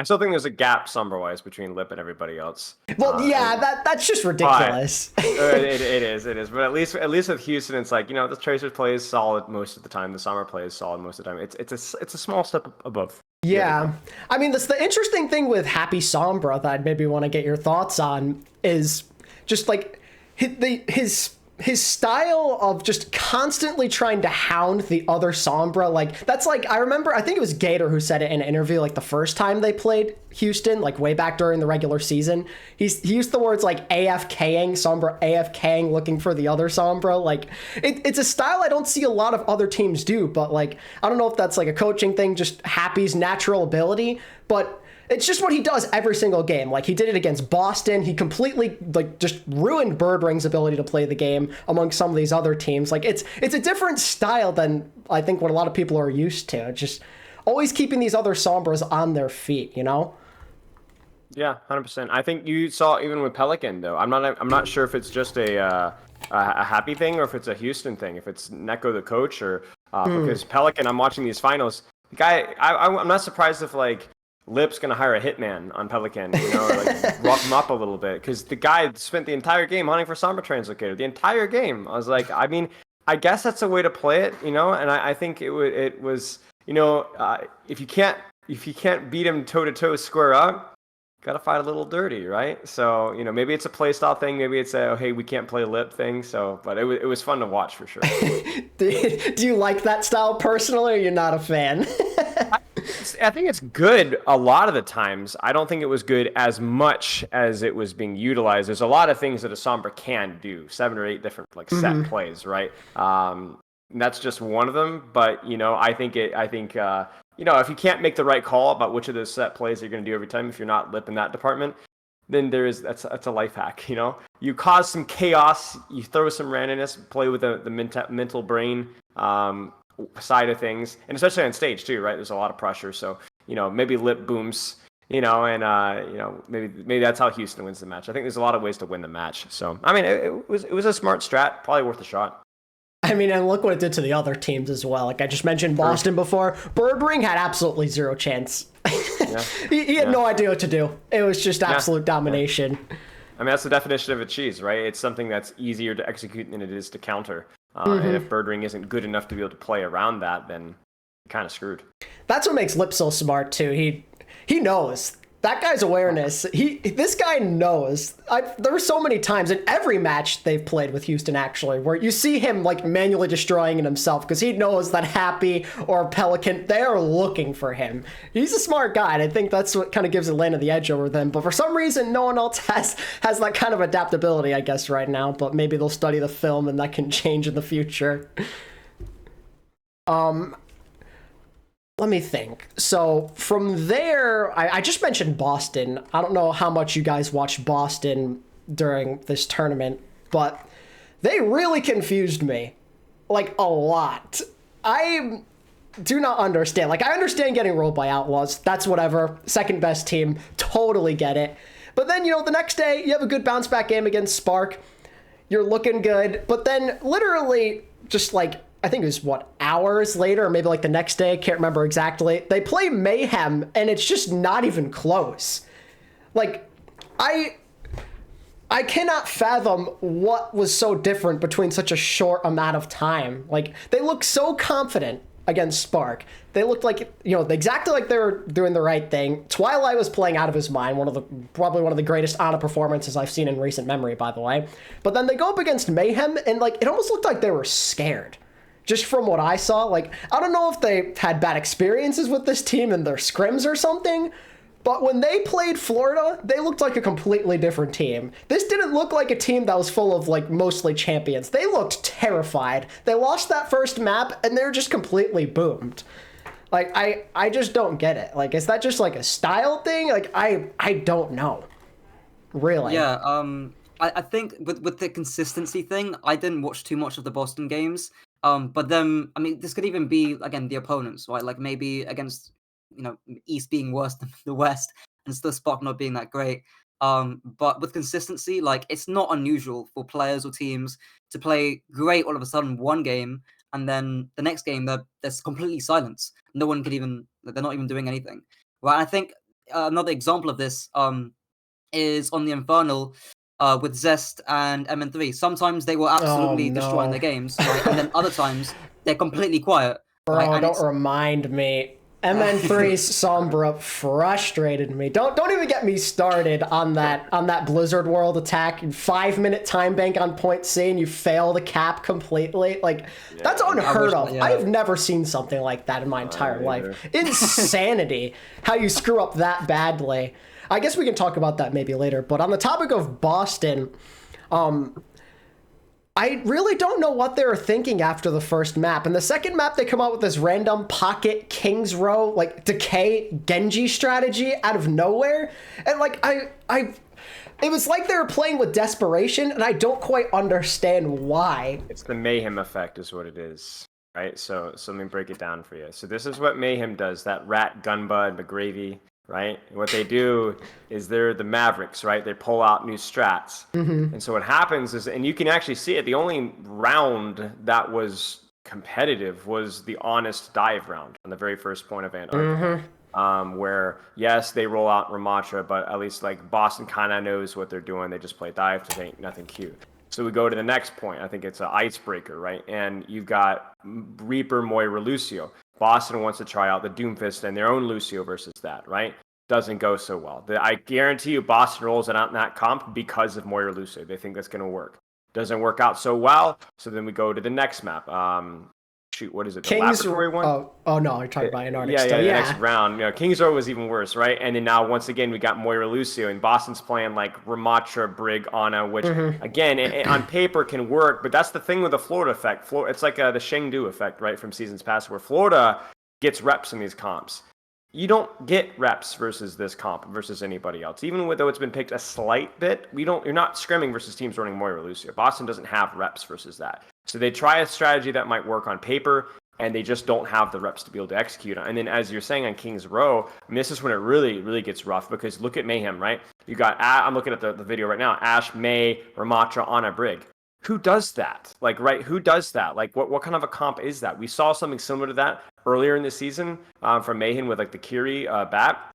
I still think there's a gap Sombra-wise between Lip and everybody else. Well, that's just ridiculous. It is. But at least with Houston, it's like, the Tracer plays solid most of the time. The Sombra plays solid most of the time. It's a small step above. Yeah. I mean, the interesting thing with Happy Sombra that I'd maybe want to get your thoughts on is just like his style of just constantly trying to hound the other Sombra. Like, that's like, I remember, I think it was Gator who said it in an interview, like the first time they played Houston, like way back during the regular season. He used the words like AFKing, Sombra AFKing, looking for the other Sombra. Like, it's a style I don't see a lot of other teams do, but like, I don't know if that's like a coaching thing, just Happy's natural ability, but it's just what he does every single game. Like, he did it against Boston. He completely, like, just ruined Birdring's ability to play the game among some of these other teams. Like, it's a different style than I think what a lot of people are used to. Just always keeping these other Sombras on their feet, Yeah, 100%. I think you saw even with Pelican, though. I'm not sure if it's just a Happy thing or if it's a Houston thing. If it's Neko the coach or because Pelican, I'm watching these finals. The guy, I'm not surprised if like Lip's gonna hire a hitman on Pelican, like rough him up a little bit, because the guy spent the entire game hunting for Sombra Translocator. The entire game. I was like, I mean, I guess that's a way to play it, and I think it was, if you can't beat him toe to toe square up, gotta fight a little dirty, right? So maybe it's a play style thing, maybe it's a hey, we can't play Lip thing. So, but it was fun to watch for sure. Do you like that style personally, or you're not a fan? I think it's good a lot of the times. I don't think it was good as much as it was being utilized. There's a lot of things that a Sombra can do, 7 or 8 different like set plays, right? That's just one of them. But I think if you can't make the right call about which of those set plays you're going to do every time, if you're not Lip in that department, then that's a life hack. You cause some chaos, you throw some randomness, play with the mental brain side of things, and especially on stage too, right? There's a lot of pressure, so maybe Lip booms, maybe that's how Houston wins the match. I think there's a lot of ways to win the match. So I mean, it was a smart strat, probably worth a shot. I mean, and look what it did to the other teams as well. Like I just mentioned Boston before. Birdring had absolutely zero chance. Yeah. he had no idea what to do. It was just absolute domination. I mean, that's the definition of a cheese, right? It's something that's easier to execute than it is to counter. And if Birdring isn't good enough to be able to play around that, then you're kind of screwed. That's what makes Lip so smart too. He knows. That guy's awareness, this guy knows. There were so many times in every match they've played with Houston, actually, where you see him like manually destroying it himself because he knows that Happy or Pelican, they're looking for him. He's a smart guy, and I think that's what kind of gives Atlanta the edge over them. But for some reason, no one else has that kind of adaptability, I guess, right now. But maybe they'll study the film, and that can change in the future. Let me think. So from there, I just mentioned Boston. I don't know how much you guys watched Boston during this tournament, but they really confused me. Like, a lot. I do not understand. Like, I understand getting rolled by Outlaws. That's whatever. Second best team. Totally get it. But then, the next day, you have a good bounce back game against Spark. You're looking good. But then, literally, just like, I think it was, hours later, or maybe like the next day, I can't remember exactly. They play Mayhem, and it's just not even close. Like, I cannot fathom what was so different between such a short amount of time. Like, they look so confident against Spark. They looked like, exactly like they were doing the right thing. Twilight was playing out of his mind, probably one of the greatest Ana performances I've seen in recent memory, by the way. But then they go up against Mayhem, and like it almost looked like they were scared. Just from what I saw, like, I don't know if they had bad experiences with this team in their scrims or something, but when they played Florida, they looked like a completely different team. This didn't look like a team that was full of, like, mostly champions. They looked terrified. They lost that first map, and they're just completely boomed. Like, I just don't get it. Like, is that just, like, a style thing? Like, I don't know. Really. Yeah, I think with the consistency thing, I didn't watch too much of the Boston games. But then, I mean, this could even be, again, the opponents, right? Like, maybe against, East being worse than the West and still Spark not being that great. But with consistency, like, it's not unusual for players or teams to play great all of a sudden one game, and then the next game, there's completely silence. No one could even, they're not even doing anything. Right? I think another example of this is on the Infernal, with Zest and MN3. Sometimes they were absolutely destroying their games, right? And then other times they're completely quiet. Bro, right? don't remind me. MN3's Sombra frustrated me. Don't even get me started on that Blizzard World attack. 5-minute time bank on point C and you fail the cap completely. Like, that's unheard of. Yeah. I've never seen something like that in my entire life. Insanity. How you screw up that badly. I guess we can talk about that maybe later. But on the topic of Boston, I really don't know what they were thinking after the first map. And the second map, they come out with this random pocket King's Row, like, decay Genji strategy out of nowhere. And, like, it was like they were playing with desperation, and I don't quite understand why. It's the Mayhem effect is what it is, right? So let me break it down for you. So this is what Mayhem does, that rat Gunbud McGravy, right? And what they do is they're the Mavericks, right? They pull out new strats. Mm-hmm. And so what happens is, and you can actually see it, the only round that was competitive was the honest dive round on the very first point of Antarctica. Mm-hmm. Where, yes, they roll out Ramatra, but at least like Boston kind of knows what they're doing. They just play dive because ain't nothing cute. So we go to the next point. I think it's an icebreaker, right? And you've got Reaper, Moira, Lucio. Boston wants to try out the Doomfist and their own Lucio versus that, right? Doesn't go so well. I guarantee you Boston rolls it out in that comp because of Moira Lucio. They think that's going to work. Doesn't work out so well, so then we go to the next map. What is it? The King's Laboratory one? Oh no, you're talking about Antarctica. Yeah, the next round. King's Row was even worse, right? And then now, once again, we got Moira Lucio, and Boston's playing like Ramatra, Brig, Ana, which, again, on paper can work, but that's the thing with the Florida effect. It's like the Chengdu effect, right, from seasons past, where Florida gets reps in these comps. You don't get reps versus this comp versus anybody else. Even though it's been picked a slight bit, you're not scrimming versus teams running Moira Lucio. Boston doesn't have reps versus that. So they try a strategy that might work on paper, and they just don't have the reps to be able to execute on. And then, as you're saying on King's Row, I mean, this is when it really, really gets rough, because look at Mayhem, right? You got, I'm looking at the video right now, Ashe, May, Ramatra, Ana, Brig. Who does that? Like, right, who does that? Like, what kind of a comp is that? We saw something similar to that earlier in the season from Mayhem with, like, the Kiri bat.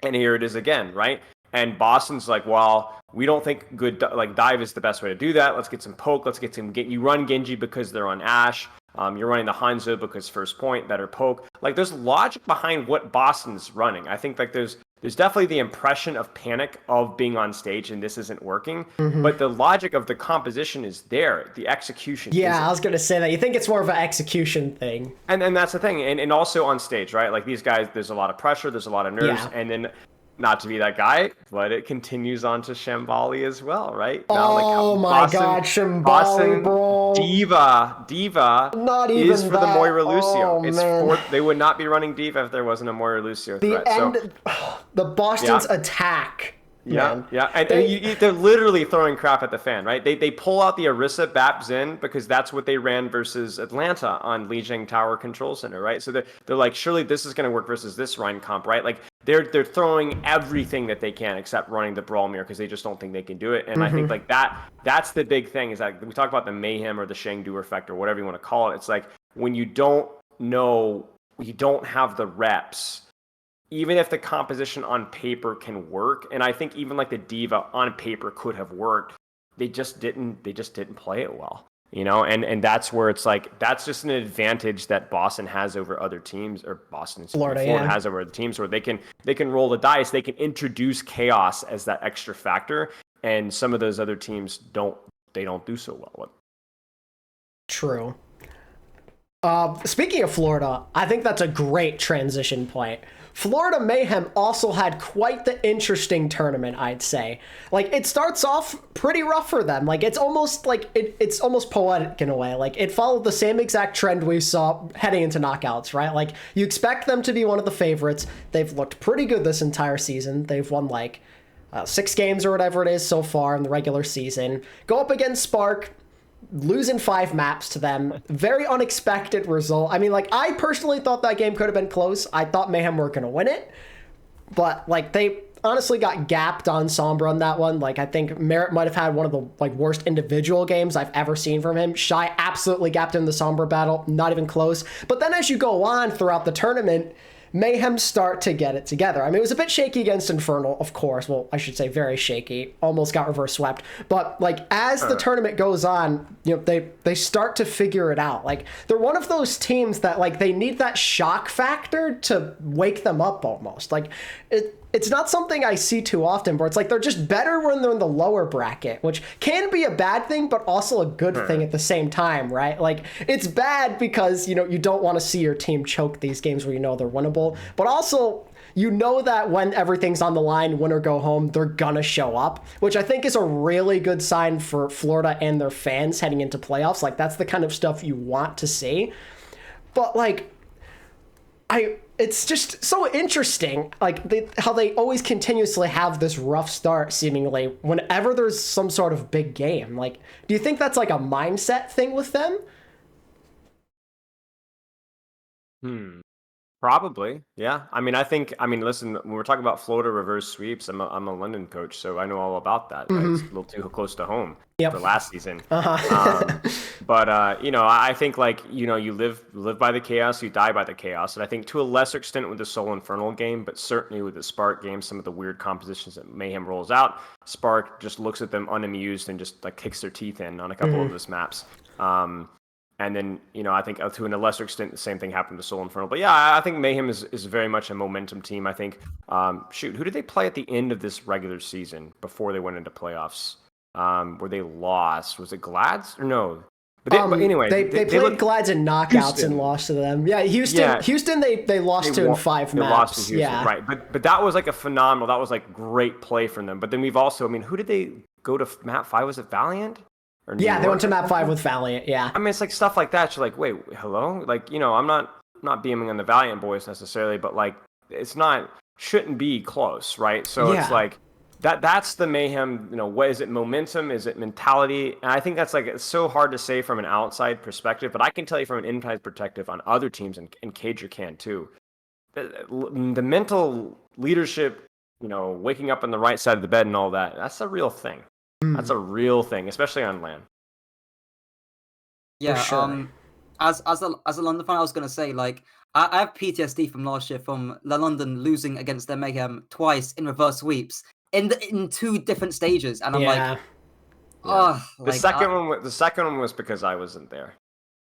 And here it is again, right? And Boston's like, well, we don't think dive is the best way to do that. Let's get some poke. Let's get you run Genji because they're on Ashe. You're running the Hanzo because first point, better poke. Like, there's logic behind what Boston's running. I think, like, there's definitely the impression of panic of being on stage and this isn't working. Mm-hmm. But the logic of the composition is there. The execution isn't. I was going to say that. You think it's more of an execution thing. And that's the thing. And also on stage, right? Like, these guys, there's a lot of pressure. There's a lot of nerves. Yeah. And then, not to be that guy, but it continues on to Shambali as well, right? Now, my God, Shambali, bro. Diva not even is for the Moira Lucio. Man. They would not be running Diva if there wasn't a Moira Lucio threat. The Boston's attack. Yeah, and they're literally throwing crap at the fan, right? They pull out the Orisa Bap Zen because that's what they ran versus Atlanta on Lijiang Tower Control Center, right? So they're like, surely this is going to work versus this Rhine comp, right? Like, they're throwing everything that they can except running the Brawl Mirror because they just don't think they can do it. And I think, like, that's the big thing, is that we talk about the Mayhem or the Chengdu effect or whatever you want to call it. It's like, when you don't know, you don't have the reps, even if the composition on paper can work, and I think even like the Diva on paper could have worked, they just didn't play it well. and that's where it's like that's just an advantage that Boston has over other teams, or Florida has over other teams, where they can roll the dice, they can introduce chaos as that extra factor, and some of those other teams don't do so well with. True. Speaking of Florida, I think that's a great transition point. Florida Mayhem also had quite the interesting tournament, I'd say. Like, it starts off pretty rough for them. Like, it's almost like it's almost poetic in a way. Like, it followed the same exact trend we saw heading into knockouts, right? Like, you expect them to be one of the favorites. They've looked pretty good this entire season. They've won like 6 games or whatever it is so far in the regular season. Go up against Spark, losing 5 maps to them. Very unexpected result. I mean, like, I personally thought that game could have been close. I thought Mayhem were going to win it. But, like, they honestly got gapped on Sombra on that one. Like, I think Merritt might have had one of the, like, worst individual games I've ever seen from him. Shy absolutely gapped in the Sombra battle. Not even close. But then as you go on throughout the tournament, Mayhem start to get it together. I mean, it was a bit shaky against Infernal, of course. Well, I should say very shaky. Almost got reverse swept. But, like, as the tournament goes on, they start to figure it out. Like, they're one of those teams that, like, they need that shock factor to wake them up almost. Like, it's not something I see too often, but it's like they're just better when they're in the lower bracket, which can be a bad thing, but also a good thing at the same time, right? Like, it's bad because, you don't want to see your team choke these games where they're winnable, but also that when everything's on the line, win or go home, they're gonna show up, which I think is a really good sign for Florida and their fans heading into playoffs. Like, that's the kind of stuff you want to see. But, like, it's just so interesting, like, how they always continuously have this rough start, seemingly, whenever there's some sort of big game. Like, do you think that's, like, a mindset thing with them? Probably, yeah. I mean, listen, when we're talking about Florida reverse sweeps, I'm a London coach, so I know all about that. Right? It's a little too close to home for last season. But I think, like, you live by the chaos, you die by the chaos, and I think to a lesser extent with the Seoul Infernal game, but certainly with the Spark game, some of the weird compositions that Mayhem rolls out, Spark just looks at them unamused and just, like, kicks their teeth in on a couple of those maps. And then, I think to a lesser extent, the same thing happened to Seoul Infernal. But yeah, I think Mayhem is very much a momentum team. I think, who did they play at the end of this regular season before they went into playoffs? Where they lost? Was it Glads or no? But anyway, they played Glads in knockouts Houston. And lost to them. Yeah, Houston, they lost to in 5 maps. Lost to Houston, yeah, right. But that was like that was like great play from them. But then we've also, who did they go to map 5? Was it Valiant? Yeah, they went to map 5 with Valiant, yeah. I mean, it's like stuff like that. You're like, wait, hello? Like, I'm not beaming on the Valiant boys necessarily, but, like, shouldn't be close, right? So it's like, that's the Mayhem, what is it, momentum? Is it mentality? And I think that's, like, it's so hard to say from an outside perspective, but I can tell you from an inside perspective on other teams, and Kajor can too. The mental leadership, waking up on the right side of the bed and all that, that's a real thing. That's a real thing, especially on LAN. Yeah, sure. As a London fan, I was gonna say, like, I have PTSD from last year from London losing against their Mayhem twice in reverse sweeps in 2 different stages, and I'm like, oh, the second one was because I wasn't there.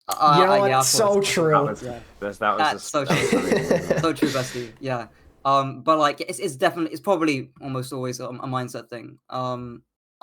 It's so true. That was so true. So true, bestie. Yeah. But, like, it's probably almost always a mindset thing.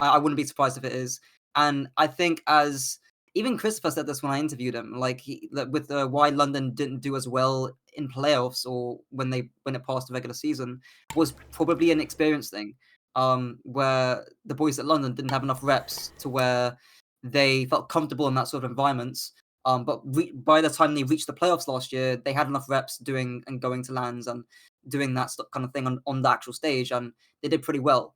I wouldn't be surprised if it is. And I think, as even Christopher said this when I interviewed him, like, with why London didn't do as well in playoffs or when it passed the regular season was probably an experience thing, where the boys at London didn't have enough reps to where they felt comfortable in that sort of environments. But by the time they reached the playoffs last year, they had enough reps doing and going to lands and doing that kind of thing on the actual stage, and they did pretty well.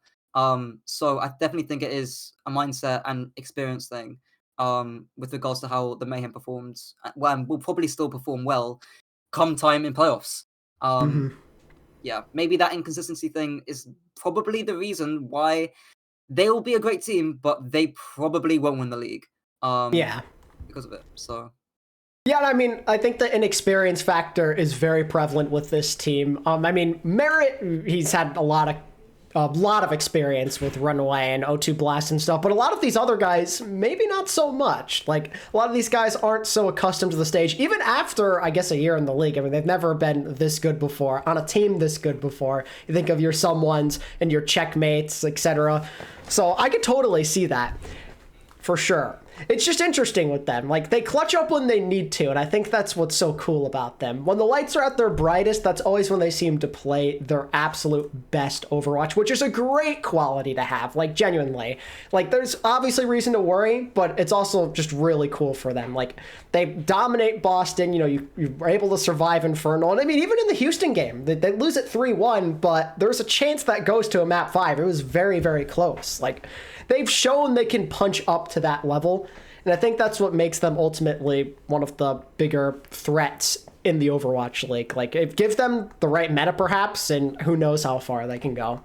So I definitely think it is a mindset and experience thing, with regards to how the Mayhem performs. Well, and will probably still perform well come time in playoffs. Yeah, maybe that inconsistency thing is probably the reason why they will be a great team, but they probably won't win the league. Because of it. So. Yeah, I mean, I think the inexperience factor is very prevalent with this team. I mean, Merritt, he's had a lot of a lot of experience with Runaway and O2 Blast and stuff, but a lot of these other guys, maybe not so much. Like, a lot of these guys aren't so accustomed to the stage, even after, I guess, a year in the league. I mean, they've never been this good before, on a team this good before. You think of your Someones and your Checkmates, etc. So I could totally see that, for sure. It's just interesting with them. Like, they clutch up when they need to, and I think that's what's so cool about them. When the lights are at their brightest, that's always when they seem to play their absolute best Overwatch, which is a great quality to have, like, genuinely. Like, there's obviously reason to worry, but it's also just really cool for them. Like, they dominate Boston, you know, you were able to survive Infernal, and I mean, even in the Houston game, they lose it 3-1, but there's a chance that goes to a map 5. It was very, very close. Like, they've shown they can punch up to that level, and I think that's what makes them ultimately one of the bigger threats in the Overwatch League. Like, it gives them the right meta, perhaps, and who knows how far they can go.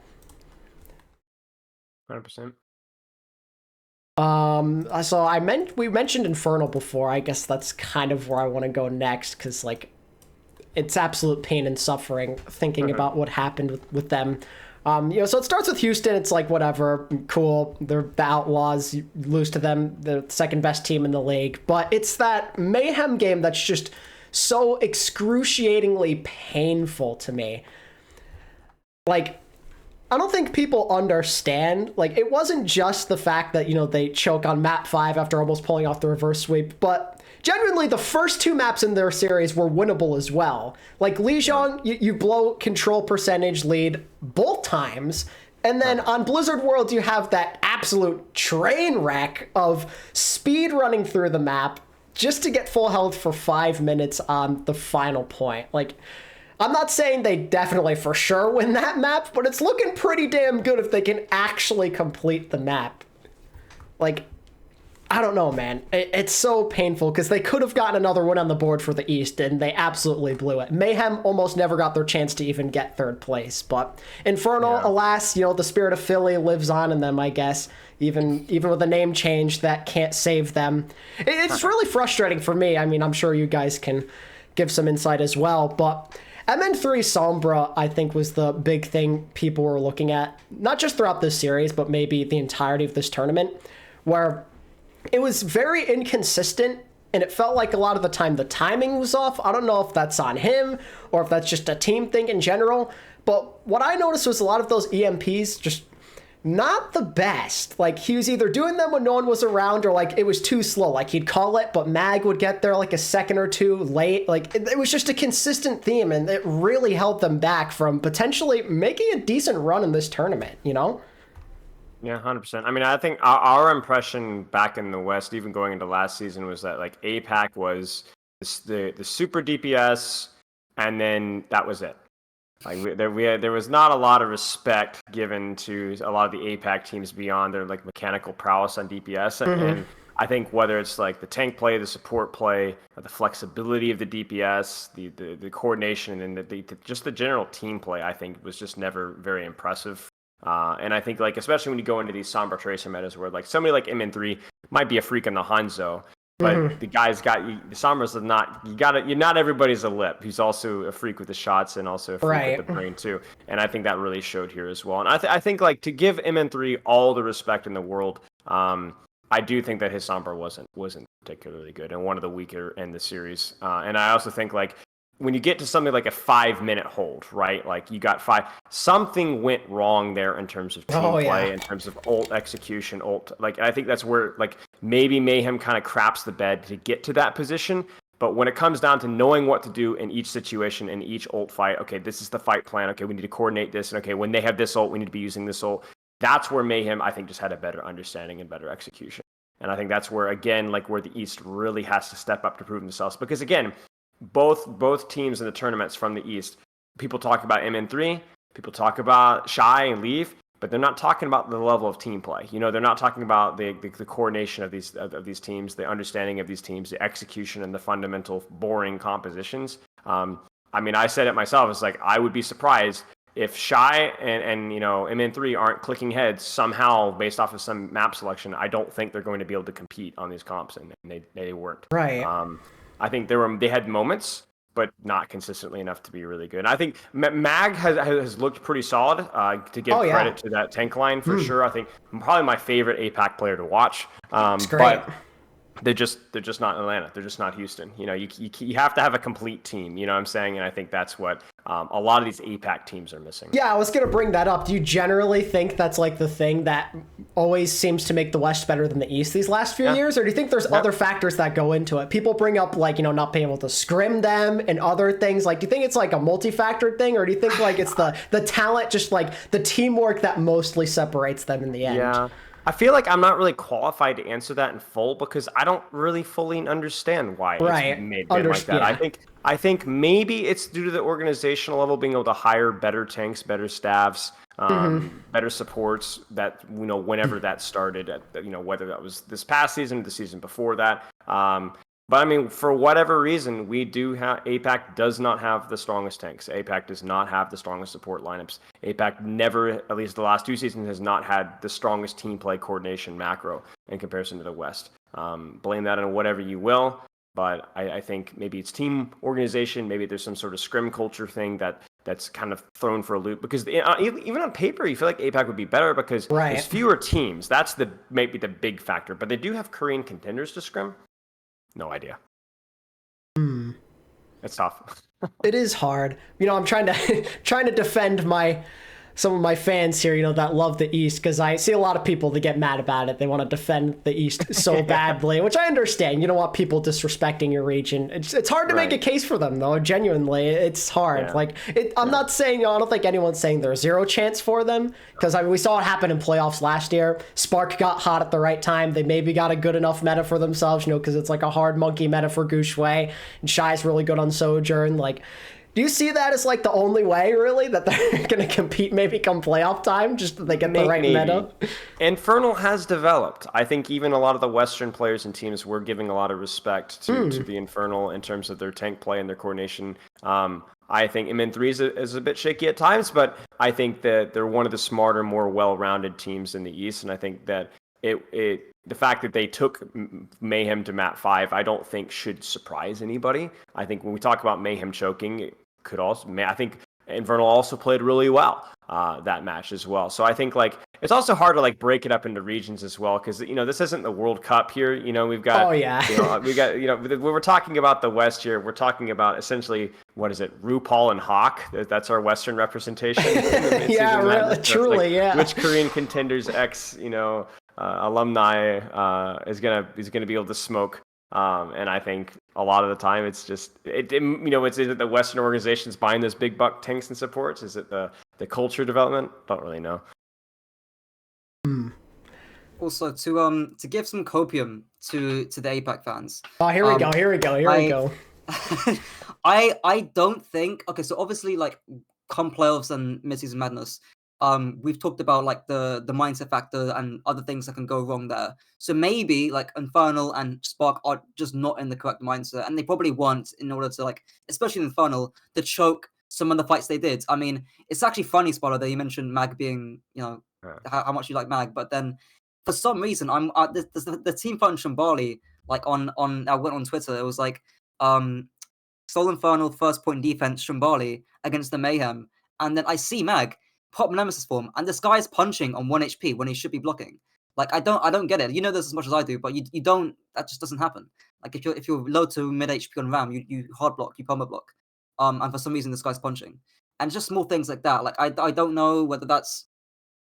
100%. So we mentioned Infernal before. I guess that's kind of where I want to go next, because, like, it's absolute pain and suffering thinking about what happened with them. So it starts with Houston. It's like, whatever, cool. They're the Outlaws. You lose to them, the second best team in the league. But it's that Mayhem game that's just so excruciatingly painful to me. Like, I don't think people understand. Like, it wasn't just the fact that, you know, they choke on map 5 after almost pulling off the reverse sweep, but genuinely, the first 2 maps in their series were winnable as well. Like, Lijiang, you blow control percentage lead both times, and then on Blizzard World, you have that absolute train wreck of speed running through the map just to get full health for 5 minutes on the final point. Like, I'm not saying they definitely for sure win that map, but it's looking pretty damn good if they can actually complete the map. Like, I don't know, man. It's so painful because they could have gotten another one on the board for the East, and they absolutely blew it. Mayhem almost never got their chance to even get 3rd place, but Infernal, alas, you know, the spirit of Philly lives on in them, I guess. Even with a name change, that can't save them. It's really frustrating for me. I mean, I'm sure you guys can give some insight as well, but MN3 Sombra, I think, was the big thing people were looking at, not just throughout this series, but maybe the entirety of this tournament, where it was very inconsistent, and it felt like a lot of the time the timing was off. I don't know if that's on him or if that's just a team thing in general, but what I noticed was a lot of those EMPs just not the best. Like, he was either doing them when no one was around, or like it was too slow. Like, he'd call it, but Mag would get there like a second or two late. Like, it was just a consistent theme, and it really held them back from potentially making a decent run in this tournament, you know? Yeah, 100%. I mean, I think our impression back in the West, even going into last season, was that, like, APAC was the super DPS, and then that was it. Like, there was not a lot of respect given to a lot of the APAC teams beyond their, like, mechanical prowess on DPS. And I think whether it's like the tank play, the support play, or the flexibility of the DPS, the coordination, and just the general team play, I think was just never very impressive. And I think, like, especially when you go into these Sombra Tracer metas where, like, somebody like MN3 might be a freak in the Hanzo, but the guy's got the Sombra's not. You're not everybody's a lip. He's also a freak with the shots and also a freak with the brain too. And I think that really showed here as well. And I think like to give MN3 all the respect in the world, I do think that his Sombra wasn't particularly good and one of the weaker in the series. And I also think, like, when you get to something like a 5-minute hold, right? Like, you got 5, something went wrong there in terms of team play, in terms of ult execution, like, I think that's where, like, maybe Mayhem kind of craps the bed to get to that position. But when it comes down to knowing what to do in each situation, in each ult fight, okay, this is the fight plan. Okay, we need to coordinate this. And okay, when they have this ult, we need to be using this ult. That's where Mayhem, I think, just had a better understanding and better execution. And I think that's where, again, like, where the East really has to step up to prove themselves. Because, again, both teams in the tournaments from the East, people talk about MN3, people talk about Shy and Leaf, but they're not talking about the level of team play. You know, they're not talking about the coordination of these teams, the understanding of these teams, the execution, and the fundamental boring compositions. I mean, I said it myself. It's like, I would be surprised if Shy and you know, MN3 aren't clicking heads somehow based off of some map selection. I don't think they're going to be able to compete on these comps, and they weren't. Right. I think they had moments, but not consistently enough to be really good. And I think Mag has looked pretty solid. To give credit to that tank line for sure. I think probably my favorite APAC player to watch. It's great. But they're just not Atlanta. They're just not Houston. You know, you have to have a complete team. You know what I'm saying? And I think that's what a lot of these APAC teams are missing. Yeah, I was going to bring that up. Do you generally think that's like the thing that always seems to make the West better than the East these last few years? Or do you think there's other factors that go into it? People bring up like, you know, not being able to scrim them and other things. Like, do you think it's like a multi-factor thing? Or do you think like it's the talent, just like the teamwork that mostly separates them in the end? Yeah. I feel like I'm not really qualified to answer that in full because I don't really fully understand why it's made like that. Yeah. I think maybe it's due to the organizational level, being able to hire better tanks, better staffs, better supports. That, you know, whenever that started, you know, whether that was this past season or the season before that. But I mean, for whatever reason, we do have APAC does not have the strongest tanks. APAC does not have the strongest support lineups. APAC never, at least the last 2 seasons, has not had the strongest team play coordination macro in comparison to the West. Blame that on whatever you will, but I think maybe it's team organization. Maybe there's some sort of scrim culture thing that's kind of thrown for a loop. Because even on paper, you feel like APAC would be better because there's fewer teams. That's maybe the big factor. But they do have Korean contenders to scrim. No idea. It's tough. It is hard. You know, I'm trying to defend some of my fans here, you know, that love the East, because I see a lot of people that get mad about it. They want to defend the East so badly, which I understand. You don't want people disrespecting your region. It's hard to make a case for them, though. Genuinely, it's hard. Yeah. Like, I'm not saying, you know, I don't think anyone's saying there's zero chance for them, because I mean, we saw it happen in playoffs last year. Spark got hot at the right time. They maybe got a good enough meta for themselves, you know, because it's like a hard monkey meta for Gouchway, and Shy's really good on Sojourn. Like, do you see that as like the only way, really, that they're going to compete maybe come playoff time, just that they get the right meta? Infernal has developed. I think even a lot of the Western players and teams were giving a lot of respect to the Infernal in terms of their tank play and their coordination. I think MN3 is a bit shaky at times, but I think that they're one of the smarter, more well-rounded teams in the East, and I think that the fact that they took Mayhem to map 5, I don't think should surprise anybody. I think when we talk about Mayhem choking, it could also, I think Infernal also played really well that match as well. So I think like it's also hard to like break it up into regions as well, because you know this isn't the World Cup here. You know we've got when we're talking about the West here, we're talking about essentially what is it, RuPaul and Hawk. That's our Western representation. Yeah, really, truly, yeah. Which Korean contenders alumni is gonna be able to smoke, and I think a lot of the time it's just is it the Western organizations buying those big buck tanks and supports? Is it the culture development? Don't really know. Also, to give some copium to the APAC fans. Oh, here we go. I don't think. Okay, so obviously, like, come playoffs and Midseason Madness, we've talked about like the mindset factor and other things that can go wrong there. So maybe like Infernal and Spark are just not in the correct mindset, and they probably want, in order to, like, especially in Infernal, to choke some of the fights they did. I mean, it's actually funny, Spilo, that you mentioned Mag being, you know, how much you like Mag, but then for some reason the team fight in Shambali, like I went on Twitter, it was like Seoul Infernal first point defense Shambali against the Mayhem, and then I see Mag pop Nemesis form, and this guy's punching on 1 HP when he should be blocking. Like, I don't get it. You know this as much as I do, but you don't. That just doesn't happen. Like, if you're low to mid HP on RAM, you hard block, you perma block. And for some reason this guy's punching, and just small things like that. Like, I don't know whether that's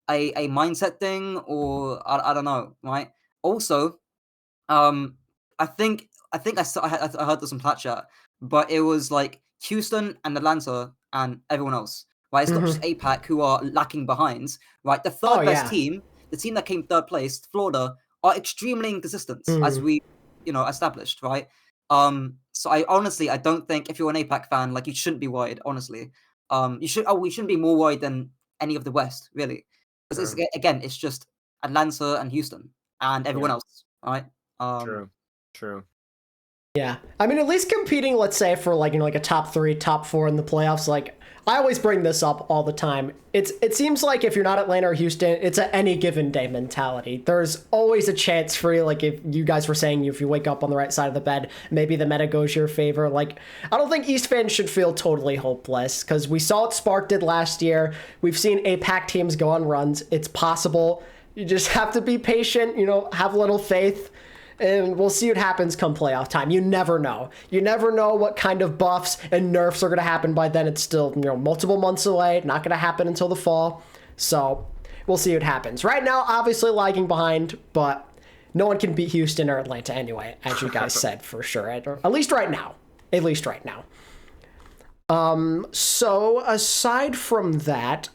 a mindset thing or I don't know, right? Also, I think I heard this in Plat Chat, but it was like Houston and Atlanta and everyone else. Right, it's not just APAC who are lacking behind. Right, the third best team, the team that came third place, Florida, are extremely inconsistent, as we, established. Right, so I don't think if you're an APAC fan, like, you shouldn't be worried. Honestly, we shouldn't be more worried than any of the West, really, because it's just Atlanta and Houston and everyone else. Right. True. Yeah. I mean, at least competing, let's say, for like, like a top 3, top 4 in the playoffs, like, I always bring this up all the time. It seems like if you're not Atlanta or Houston, it's a any given day mentality. There's always a chance for you, like if you guys were saying if you wake up on the right side of the bed, maybe the meta goes your favor. Like, I don't think East fans should feel totally hopeless because we saw what Spark did last year. We've seen APAC teams go on runs. It's possible. You just have to be patient, have a little faith. And we'll see what happens come playoff time. You never know. You never know what kind of buffs and nerfs are going to happen by then. It's still, multiple months away. Not going to happen until the fall. So we'll see what happens. Right now, obviously lagging behind, but no one can beat Houston or Atlanta anyway, as you guys said, for sure. At least right now. At least right now. So aside from that,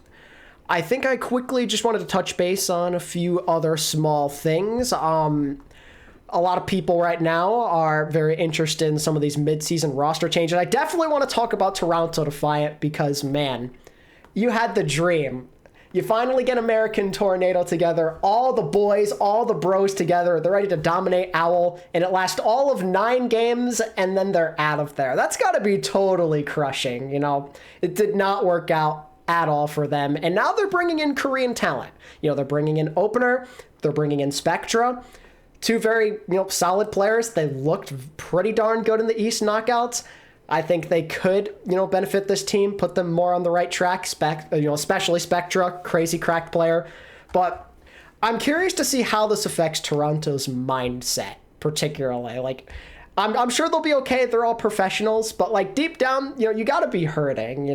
I think I quickly just wanted to touch base on a few other small things. A lot of people right now are very interested in some of these mid-season roster changes. I definitely want to talk about Toronto Defiant because, man, you had the dream. You finally get American Tornado together, all the boys, all the bros together. They're ready to dominate Owl, and it lasts all of 9 games, and then they're out of there. That's got to be totally crushing, It did not work out at all for them, and now they're bringing in Korean talent. They're bringing in Opener, they're bringing in Spectra. 2 very, solid players. They looked pretty darn good in the East knockouts. I think they could, benefit this team, put them more on the right track, especially Spectra, crazy cracked player. But I'm curious to see how this affects Toronto's mindset, particularly. Like, I'm sure they'll be okay. They're all professionals, but like deep down, you got to be hurting.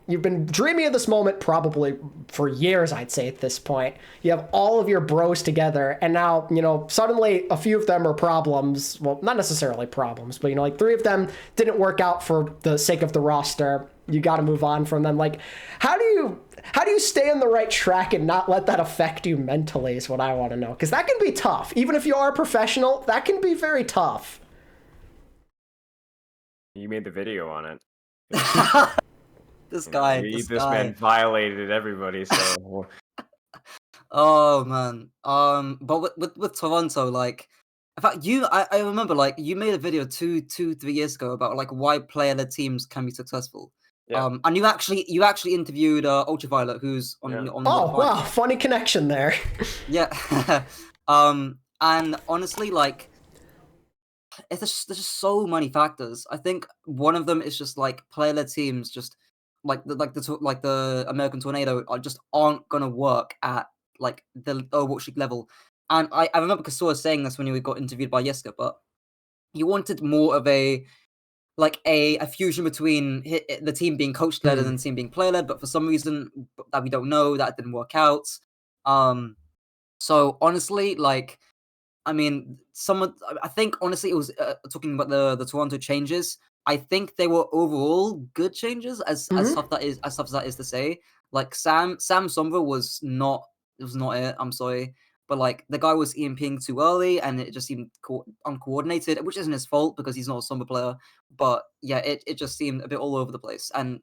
You've been dreaming of this moment probably for years, I'd say at this point. You have all of your bros together, and now, suddenly a few of them are problems. Well, not necessarily problems, but, like 3 of them didn't work out for the sake of the roster. You got to move on from them. Like, how do you stay on the right track and not let that affect you mentally is what I want to know. Because that can be tough. Even if you are a professional, that can be very tough. You made the video on it. This man violated everybody. So. Oh man. But with Toronto, like, in fact, I remember like you made a video 3 years ago about like why player-led teams can be successful. Yeah. And you actually interviewed Ultraviolet, who's on Yeah. on. Oh wow, funny connection there. Yeah. And honestly, like, there's just so many factors. I think one of them is just like player-led teams, just like the American Tornado aren't gonna work at like the Overwatch League level. And I remember Kajor saying this when he got interviewed by Yeska, but he wanted more of a fusion between the team being coach-led and the team being player-led, but for some reason that we don't know, that didn't work out. So honestly, like, I mean, I think honestly it was talking about the Toronto changes. I think they were overall good changes, as tough as that is to say. Like Sam Sombra was not it. I'm sorry, but like the guy was EMPing too early, and it just seemed uncoordinated, which isn't his fault because he's not a Sombra player. But yeah, it just seemed a bit all over the place. And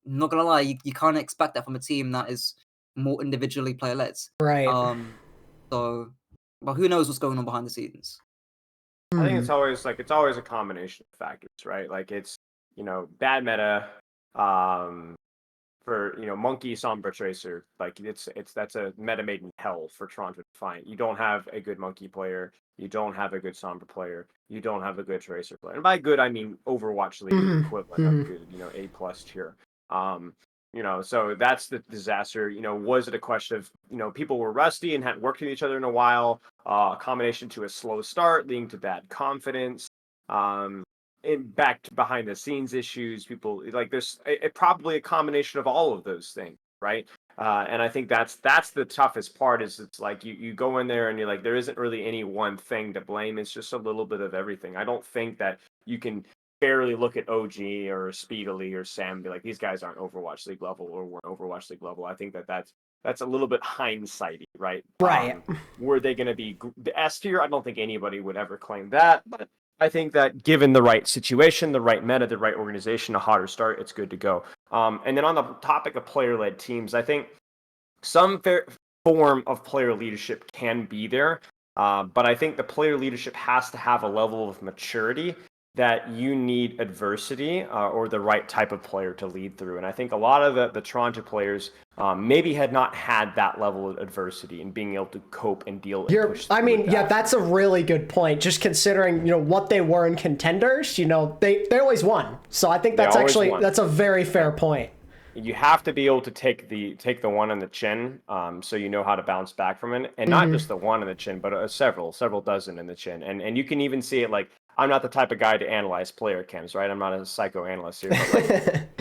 not gonna lie, you can't expect that from a team that is more individually player led. Right. So. Well, who knows what's going on behind the scenes? I think it's always a combination of factors, right? Like it's bad meta, for Monkey Sombra Tracer, like that's a meta made in hell for Toronto Defiant. You don't have a good Monkey player, you don't have a good Sombra player, you don't have a good Tracer player, and by good I mean Overwatch League equivalent of good, A+ tier. So that's the disaster. Was it a question of, people were rusty and hadn't worked with each other in a while, a combination to a slow start leading to bad confidence, and back to behind the scenes issues, people like there's probably a combination of all of those things, right? And I think that's the toughest part is it's like you go in there and you're like, there isn't really any one thing to blame. It's just a little bit of everything. I don't think that you can barely look at OG or Speedily or Sam and be like, these guys aren't Overwatch League level or weren't Overwatch League level. I think that's a little bit hindsighty, right? Right. Were they going to be the S tier? I don't think anybody would ever claim that, but I think that given the right situation, the right meta, the right organization, a hotter start, it's good to go. And then on the topic of player-led teams, I think some form of player leadership can be there, but I think the player leadership has to have a level of maturity that you need adversity or the right type of player to lead through. And I think a lot of the Toronto players maybe had not had that level of adversity and being able to cope and deal and push through with that. Yeah, that's a really good point. Just considering, what they were in contenders, they always won. So I think that's that's a very fair point. You have to be able to take the one on the chin, so you know how to bounce back from it, and not just the one on the chin, but several dozen in the chin, and you can even see it. Like, I'm not the type of guy to analyze player cams, right? I'm not a psychoanalyst here, but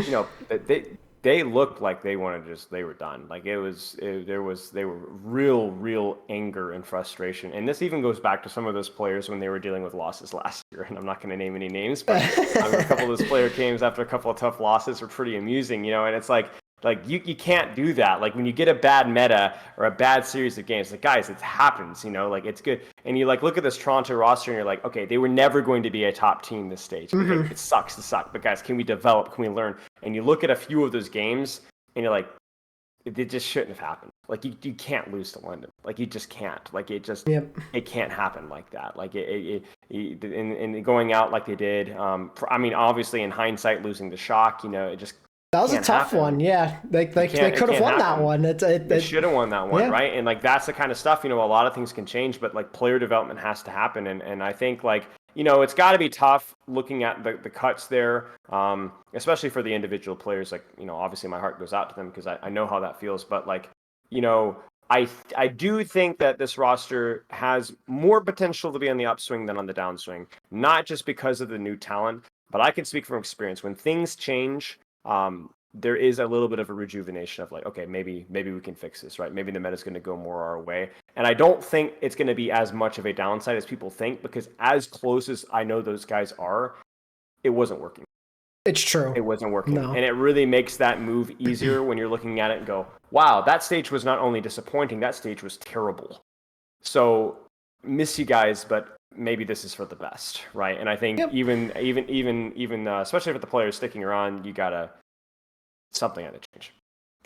like, they looked like they were done. Like they were real anger and frustration, and this even goes back to some of those players when they were dealing with losses last year. And I'm not going to name any names, but a couple of those player games after a couple of tough losses were pretty amusing, And it's like you can't do that. Like when you get a bad meta or a bad series of games, like guys, it happens, Like it's good. And you look at this Toronto roster and you're like, okay, they were never going to be a top team this stage. Okay, it sucks to suck, but guys, can we develop? Can we learn? And you look at a few of those games and you're like, it just shouldn't have happened. Like you can't lose to London. Like you just can't. Like it just it can't happen like that. Like in going out like they did. I mean, obviously in hindsight, losing the Shock, it just. That was a tough one, yeah. They could have won that one. They should have won that one, right? And that's the kind of stuff, a lot of things can change, but player development has to happen. And I think it's got to be tough looking at the cuts there, especially for the individual players. Obviously my heart goes out to them because I know how that feels. But I do think that this roster has more potential to be on the upswing than on the downswing, not just because of the new talent, but I can speak from experience. When things change, there is a little bit of a rejuvenation of okay, maybe we can fix this, right? Maybe the meta is going to go more our way. And I don't think it's going to be as much of a downside as people think, because as close as I know those guys are, it wasn't working. It's true. It wasn't working. No. And it really makes that move easier when you're looking at it and go, wow, that stage was not only disappointing, that stage was terrible. So miss you guys, but maybe this is for the best, right? And I think even especially with the players sticking around, something had to change.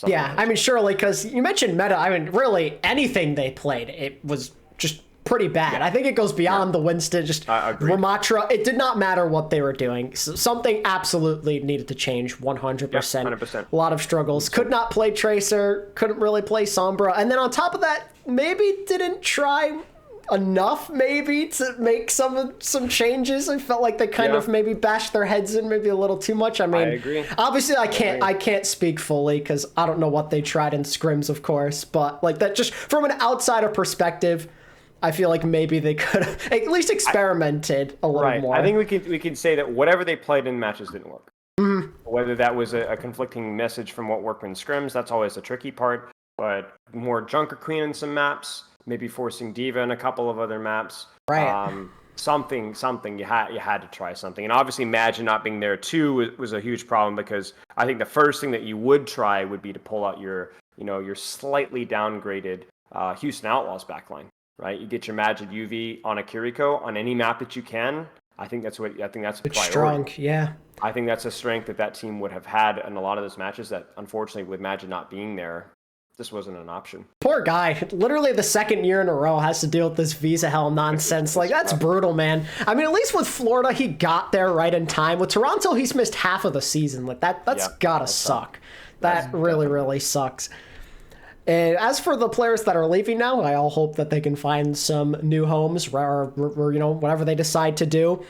I mean, surely, because you mentioned meta. I mean, really, anything they played, it was just pretty bad. I think it goes beyond the Winston, just Ramatra. It did not matter what they were doing. Something absolutely needed to change, 100%. 100%. A lot of struggles. Could not play Tracer, couldn't really play Sombra. And then on top of that, maybe didn't try enough maybe to make some changes. I felt like they kind of maybe bashed their heads in maybe a little too much. I mean, I agree. Obviously I can't speak fully because I don't know what they tried in scrims, of course, but that just from an outsider perspective, I feel like maybe they could have at least experimented a little more. I think we can say that whatever they played in matches didn't work. Whether that was a conflicting message from what worked in scrims, that's always the tricky part. But more Junker Queen in some maps, maybe forcing Diva in a couple of other maps. Right. Something you had to try something. And obviously Imagine not being there too was a huge problem, because I think the first thing that you would try would be to pull out your slightly downgraded Houston Outlaws backline, right? You get your Magic UV on a Kiriko on any map that you can. I think that's a priority. Strong, yeah. I think that's a strength that team would have had in a lot of those matches that, unfortunately, with Magic not being there, this wasn't an option. Poor guy. Literally the second year in a row has to deal with this visa hell nonsense. That's brutal, man. I mean, at least with Florida, he got there right in time. With Toronto, he's missed half of the season. That's gotta suck. That really sucks. And as for the players that are leaving now, I all hope that they can find some new homes or whatever they decide to do.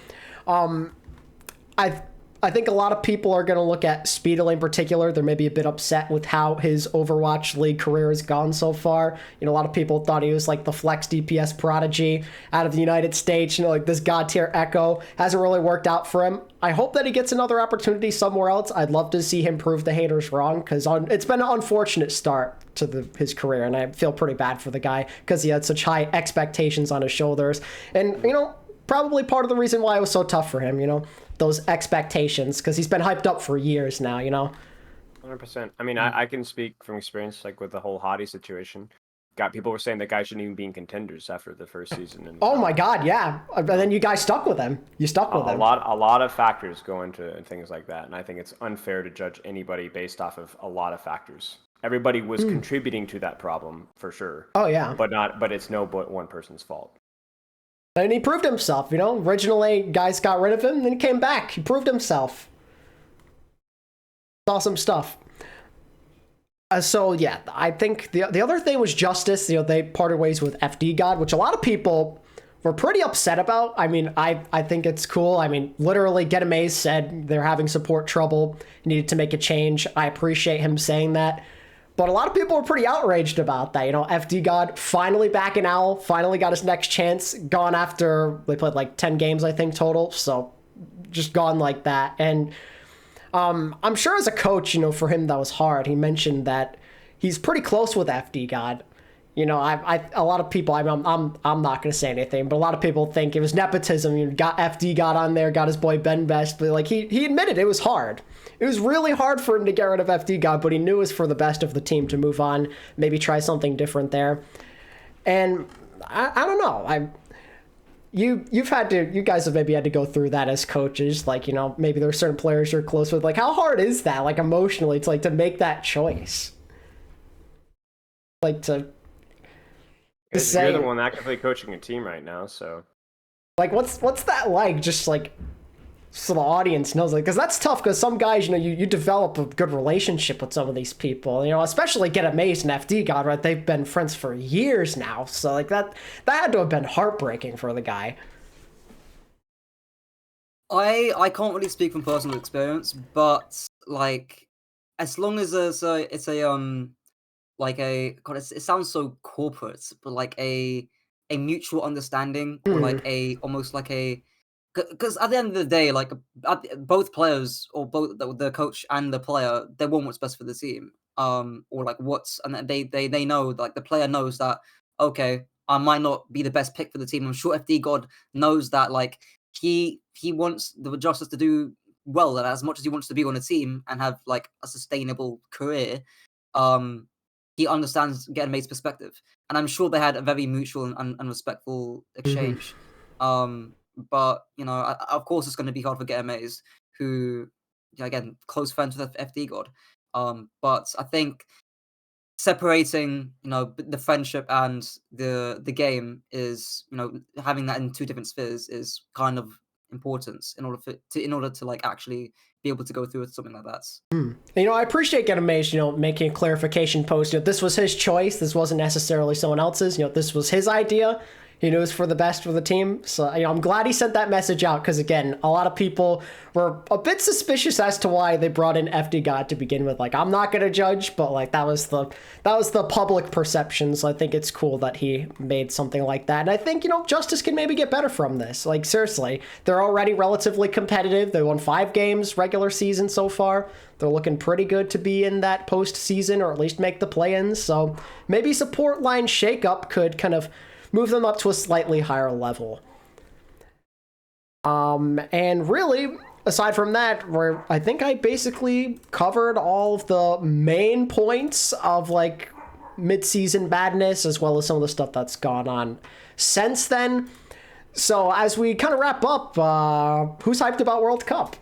I think a lot of people are going to look at Spilo in particular. They're maybe a bit upset with how his Overwatch League career has gone so far. A lot of people thought he was like the flex DPS prodigy out of the United States. This God tier Echo hasn't really worked out for him. I hope that he gets another opportunity somewhere else. I'd love to see him prove the haters wrong, because it's been an unfortunate start to his career, and I feel pretty bad for the guy because he had such high expectations on his shoulders. And, probably part of the reason why it was so tough for him, those expectations, because he's been hyped up for years now, 100%. I mean, I can speak from experience, with the whole Hottie situation. People were saying that guy shouldn't even be in contenders after the first season. And, oh my God, yeah. And then you guys stuck with him. You stuck with him. A lot of factors go into things like that, and I think it's unfair to judge anybody based off of a lot of factors. Everybody was contributing to that problem for sure. Oh yeah. But it's no one person's fault. And he proved himself, you know. Originally, guys got rid of him, then he came back. He proved himself. Awesome stuff. So yeah, I think the other thing was Justice. You know, they parted ways with FD God, which a lot of people were pretty upset about. I mean, I think it's cool. I mean, literally, Get Amazed said they're having support trouble, needed to make a change. I appreciate him saying that. But a lot of people were pretty outraged about that. You know, FD God finally back in Owl, finally got his next chance, gone after, they played like 10 games, I think, total. So just gone like that. And I'm sure as a coach, you know, for him that was hard. He mentioned that he's pretty close with FD God. You know, a lot of people, I'm not going to say anything, but a lot of people think it was nepotism. You got FD God on there, got his boy Ben Best, but like he admitted it was hard. It was really hard for him to get rid of FD God, but he knew it was for the best of the team to move on, maybe try something different there. And I don't know. You guys have maybe had to go through that as coaches. Like, you know, maybe there are certain players you're close with. Like, how hard is that? Like, emotionally, to make that choice. Like, to say, you're the one actively coaching a team right now, so. Like, what's that like? Just like, so the audience knows, like, because that's tough. Because some guys, you know, you develop a good relationship with some of these people. You know, especially Get Amazed and FD God, right? They've been friends for years now. So like that had to have been heartbreaking for the guy. I can't really speak from personal experience, but like, as long as it's a like a God, it sounds so corporate, but like a mutual understanding, or like a almost like a, because at the end of the day, like both players, or both the coach and the player, they want what's best for the team. Or like and they know, like the player knows that, okay, I might not be the best pick for the team. I'm sure FD God knows that, like he wants the Justice to do well, and as much as he wants to be on a team and have like a sustainable career, he understands Get Amaze's perspective, and I'm sure they had a very mutual and respectful exchange. But you know, of course, it's going to be hard for Get Amazed, who, again, close friends with FD God. But I think separating, you know, the friendship and the game is, you know, having that in two different spheres is kind of important in order to like actually be able to go through with something like that. You know, I appreciate Get Amazed, you know, making a clarification post. You know, this was his choice. This wasn't necessarily someone else's. You know, this was his idea. He knew it was for the best for the team. So, you know, I'm glad he sent that message out, because, again, a lot of people were a bit suspicious as to why they brought in FD God to begin with. Like, I'm not going to judge, but, like, that was the public perception. So I think it's cool that he made something like that. And I think, you know, Justice can maybe get better from this. Like, seriously, they're already relatively competitive. They won 5 games regular season so far. They're looking pretty good to be in that postseason, or at least make the play-ins. So maybe support line shakeup could kind of move them up to a slightly higher level. And really, aside from that, I think I basically covered all of the main points of like Midseason Madness, as well as some of the stuff that's gone on since then. So as we kind of wrap up, who's hyped about World Cup?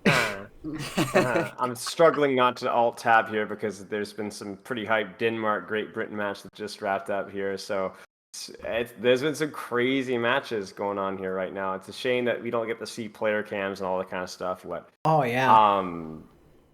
I'm struggling not to alt tab here, because there's been some pretty hyped Denmark Great Britain match that just wrapped up here. So there's been some crazy matches going on here right now. It's a shame that we don't get to see player cams and all that kind of stuff. Oh yeah.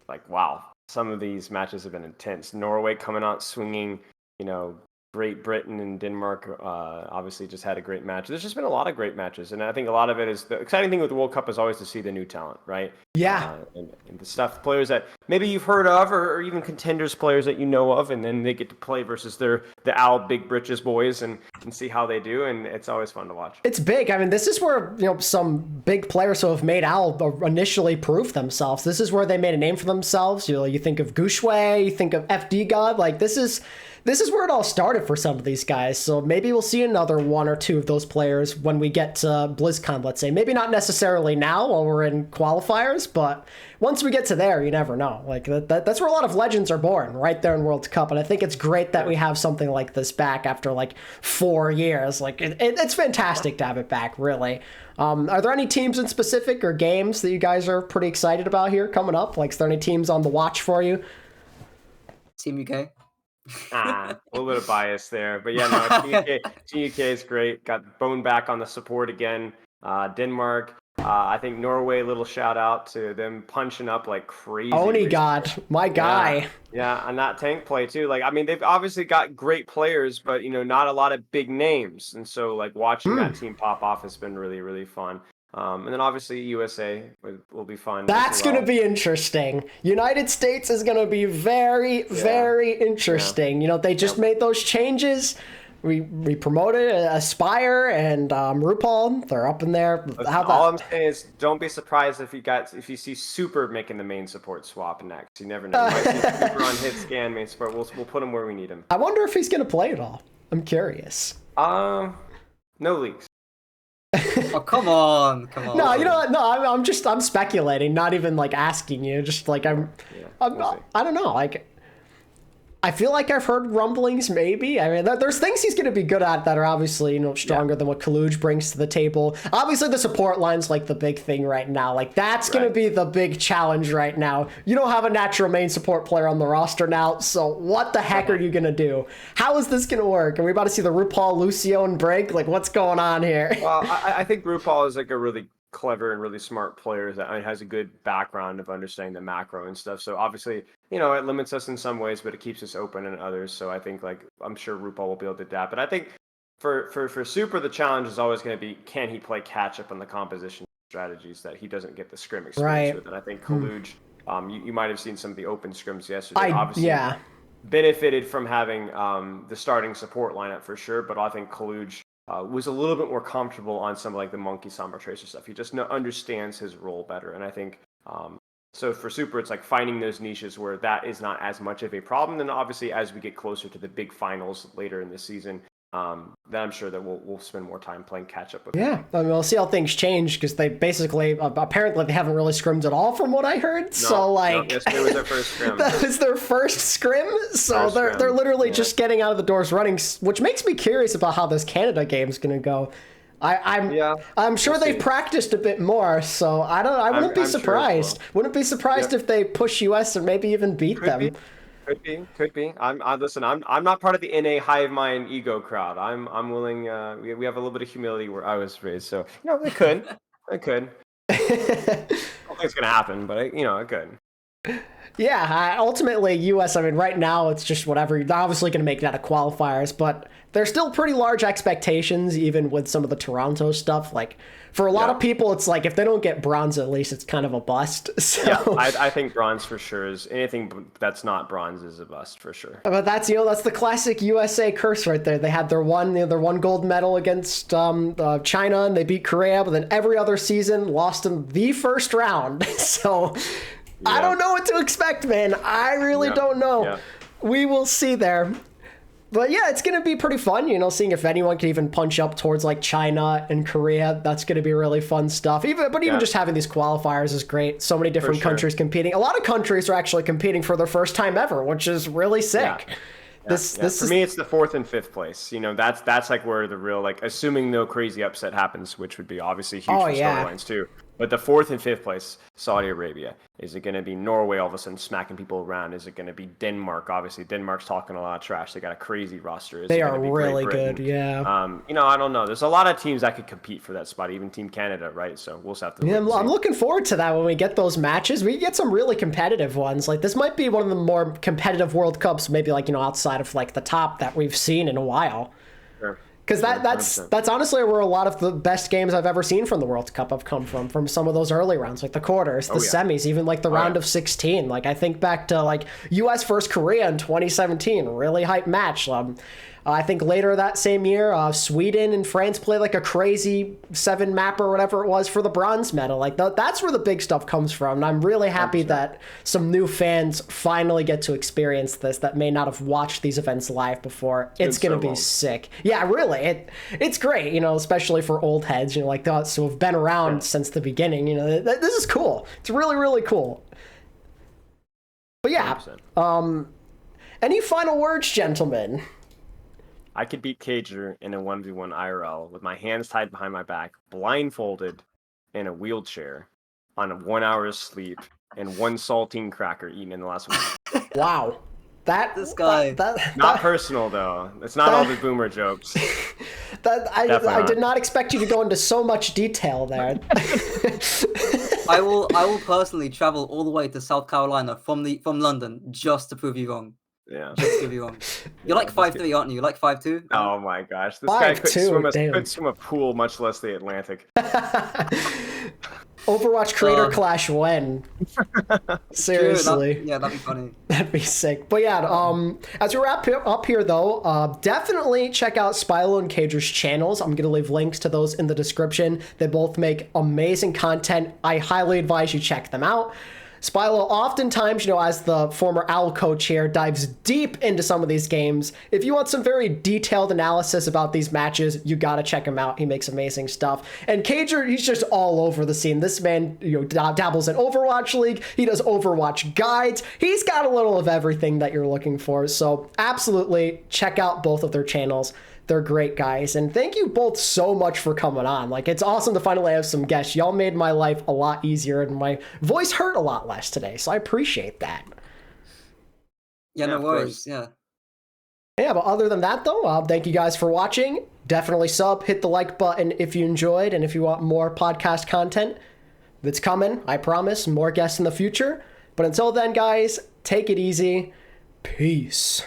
Like, wow, some of these matches have been intense. Norway coming out swinging, you know. Great Britain and Denmark obviously just had a great match. There's just been a lot of great matches, and I think a lot of it is, the exciting thing with the World Cup is always to see the new talent, right? Yeah. And the stuff, players that maybe you've heard of, or even contenders players that you know of, and then they get to play versus the Owl Big Britches boys and see how they do, and it's always fun to watch. It's big. I mean, this is where, you know, some big players who have made Owl initially proved themselves. This is where they made a name for themselves. You know, you think of Gushue, you think of FD God, like this is where it all started for some of these guys. So maybe we'll see another 1 or 2 of those players when we get to BlizzCon, let's say. Maybe not necessarily now while we're in qualifiers, but once we get to there, you never know. Like that's where a lot of legends are born, right there in World Cup. And I think it's great that we have something like this back after like 4 years. Like it's fantastic to have it back, really. Are there any teams in specific or games that you guys are pretty excited about here coming up? Like, is there any teams on the watch for you? Team UK. A little bit of bias there, but yeah, no, TUK is great. Got Bone back on the support again. Denmark. I think Norway. Little shout out to them punching up like crazy. Oni recently. God, my guy. Yeah, and that tank play too. Like, I mean, they've obviously got great players, but not a lot of big names. And so, like, watching that team pop off has been really, really fun. And then obviously USA will be fun. That's going to be interesting. United States is going to be very, very interesting. They just made those changes. We promoted Aspire and RuPaul. They're up in there. All I'm saying is, don't be surprised if you see Super making the main support swap next. You never know. You might see Super on hit scan main support. We'll put him where we need him. I wonder if he's going to play at all. I'm curious. No leaks. Oh, come on. No, you know what? No, I'm speculating, not even like asking you. Just like I don't know. Like, I feel like I've heard rumblings, maybe. I mean, there's things he's going to be good at that are obviously, stronger than what Kajor brings to the table. Obviously, the support line's like the big thing right now. Like, that's going to be the big challenge right now. You don't have a natural main support player on the roster now, so what the heck are you going to do? How is this going to work? Are we about to see the RuPaul, Lucio, and Break? Like, what's going on here? Well, I think RuPaul is like a really clever and really smart player that has a good background of understanding the macro and stuff. So obviously, it limits us in some ways, but it keeps us open in others. So I think, like, I'm sure RuPaul will be able to adapt. But I think for Super, the challenge is always going to be, can he play catch up on the composition strategies that he doesn't get the scrim experience with? And I think Kajor, you might have seen some of the open scrims yesterday. Obviously, benefited from having the starting support lineup for sure. But I think Kajor was a little bit more comfortable on some of like the Monkey Sombra Tracer stuff. He just understands his role better. And I think so for Super, it's like finding those niches where that is not as much of a problem. Then obviously, as we get closer to the big finals later in the season, then I'm sure that we'll spend more time playing catch up with. Yeah, I mean, we'll see how things change because they basically apparently they haven't really scrimmed at all from what I heard. Yesterday was their first scrim. That was their first scrim, so they're literally just getting out of the doors running, which makes me curious about how this Canada game's gonna go. I'm sure they've practiced a bit more, so I wouldn't be surprised. Wouldn't be surprised if they push US and maybe even beat them. Could be. Listen. I'm not part of the NA hive mind ego crowd. I'm willing. We have a little bit of humility where I was raised, so it could. I don't think it's gonna happen, but it could. Yeah, ultimately, US, I mean, right now, it's just whatever. They're obviously going to make that a qualifiers, but there's still pretty large expectations, even with some of the Toronto stuff. Like, for a lot of people, it's like, if they don't get bronze, at least it's kind of a bust. So, yeah, I think bronze for sure is anything that's not bronze is a bust for sure. But that's, that's the classic USA curse right there. They had their one gold medal against China, and they beat Korea, but then every other season lost in the first round. So... Yeah. I don't know what to expect, man. I really don't know. Yeah. We will see there. But yeah, it's going to be pretty fun, seeing if anyone can even punch up towards like China and Korea. That's going to be really fun stuff. Even just having these qualifiers is great. So many different countries competing. A lot of countries are actually competing for their first time ever, which is really sick. Yeah. This for me, it's the 4th and 5th place. That's like where the real, like, assuming no crazy upset happens, which would be obviously huge for storylines too. But the 4th and 5th place, Saudi Arabia. Is it going to be Norway all of a sudden smacking people around? Is it going to be Denmark? Obviously, Denmark's talking a lot of trash. They got a crazy roster. They are really good, yeah. I don't know. There's a lot of teams that could compete for that spot, even Team Canada, right? So we'll just have to. Yeah, I'm looking forward to that when we get those matches. We get some really competitive ones. Like, this might be one of the more competitive World Cups, maybe like, outside of like the top that we've seen in a while. Sure. Because that's honestly where a lot of the best games I've ever seen from the World Cup have come from some of those early rounds, like the quarters, the semis, even like the round of 16. Like, I think back to like US versus Korea in 2017, really hype match. I think later that same year, Sweden and France played like a crazy 7-map or whatever it was for the bronze medal. Like, that's where the big stuff comes from. And I'm really happy that some new fans finally get to experience this that may not have watched these events live before. It's going to be sick. Yeah, really. It's great, especially for old heads, like those who have been around since the beginning. This is cool. It's really, really cool. But yeah, any final words, gentlemen? I could beat Kajor in a 1v1 IRL with my hands tied behind my back, blindfolded, in a wheelchair, on 1 hour's sleep, and 1 saltine cracker eaten in the last week. Wow. This guy. Not personal though. It's not all the boomer jokes. I did not expect you to go into so much detail there. I will personally travel all the way to South Carolina from London just to prove you wrong. Yeah. Just to prove you wrong. You're like 5'3", aren't you? You're like 5'2"? Oh my gosh. This guy couldn't swim a pool, much less the Atlantic. Overwatch creator clash when? Seriously. Dude, that'd be funny. That'd be sick. But yeah, as we wrap up here though, definitely check out Spilo and Kajor's channels. I'm gonna leave links to those in the description. They both make amazing content. I highly advise you check them out. Spilo oftentimes, as the former Owl coach here, dives deep into some of these games. If you want some very detailed analysis about these matches, you gotta check him out. He makes amazing stuff. And Kajor, he's just all over the scene. This man, dabbles in Overwatch League. He does Overwatch guides. He's got a little of everything that you're looking for. So absolutely check out both of their channels. They're great guys. And thank you both so much for coming on. Like, it's awesome to finally have some guests. Y'all made my life a lot easier and my voice hurt a lot less today. So I appreciate that. Yeah, no worries. Yeah. Yeah, but other than that, though, thank you guys for watching. Definitely hit the like button if you enjoyed. And if you want more podcast content, that's coming. I promise. More guests in the future. But until then, guys, take it easy. Peace.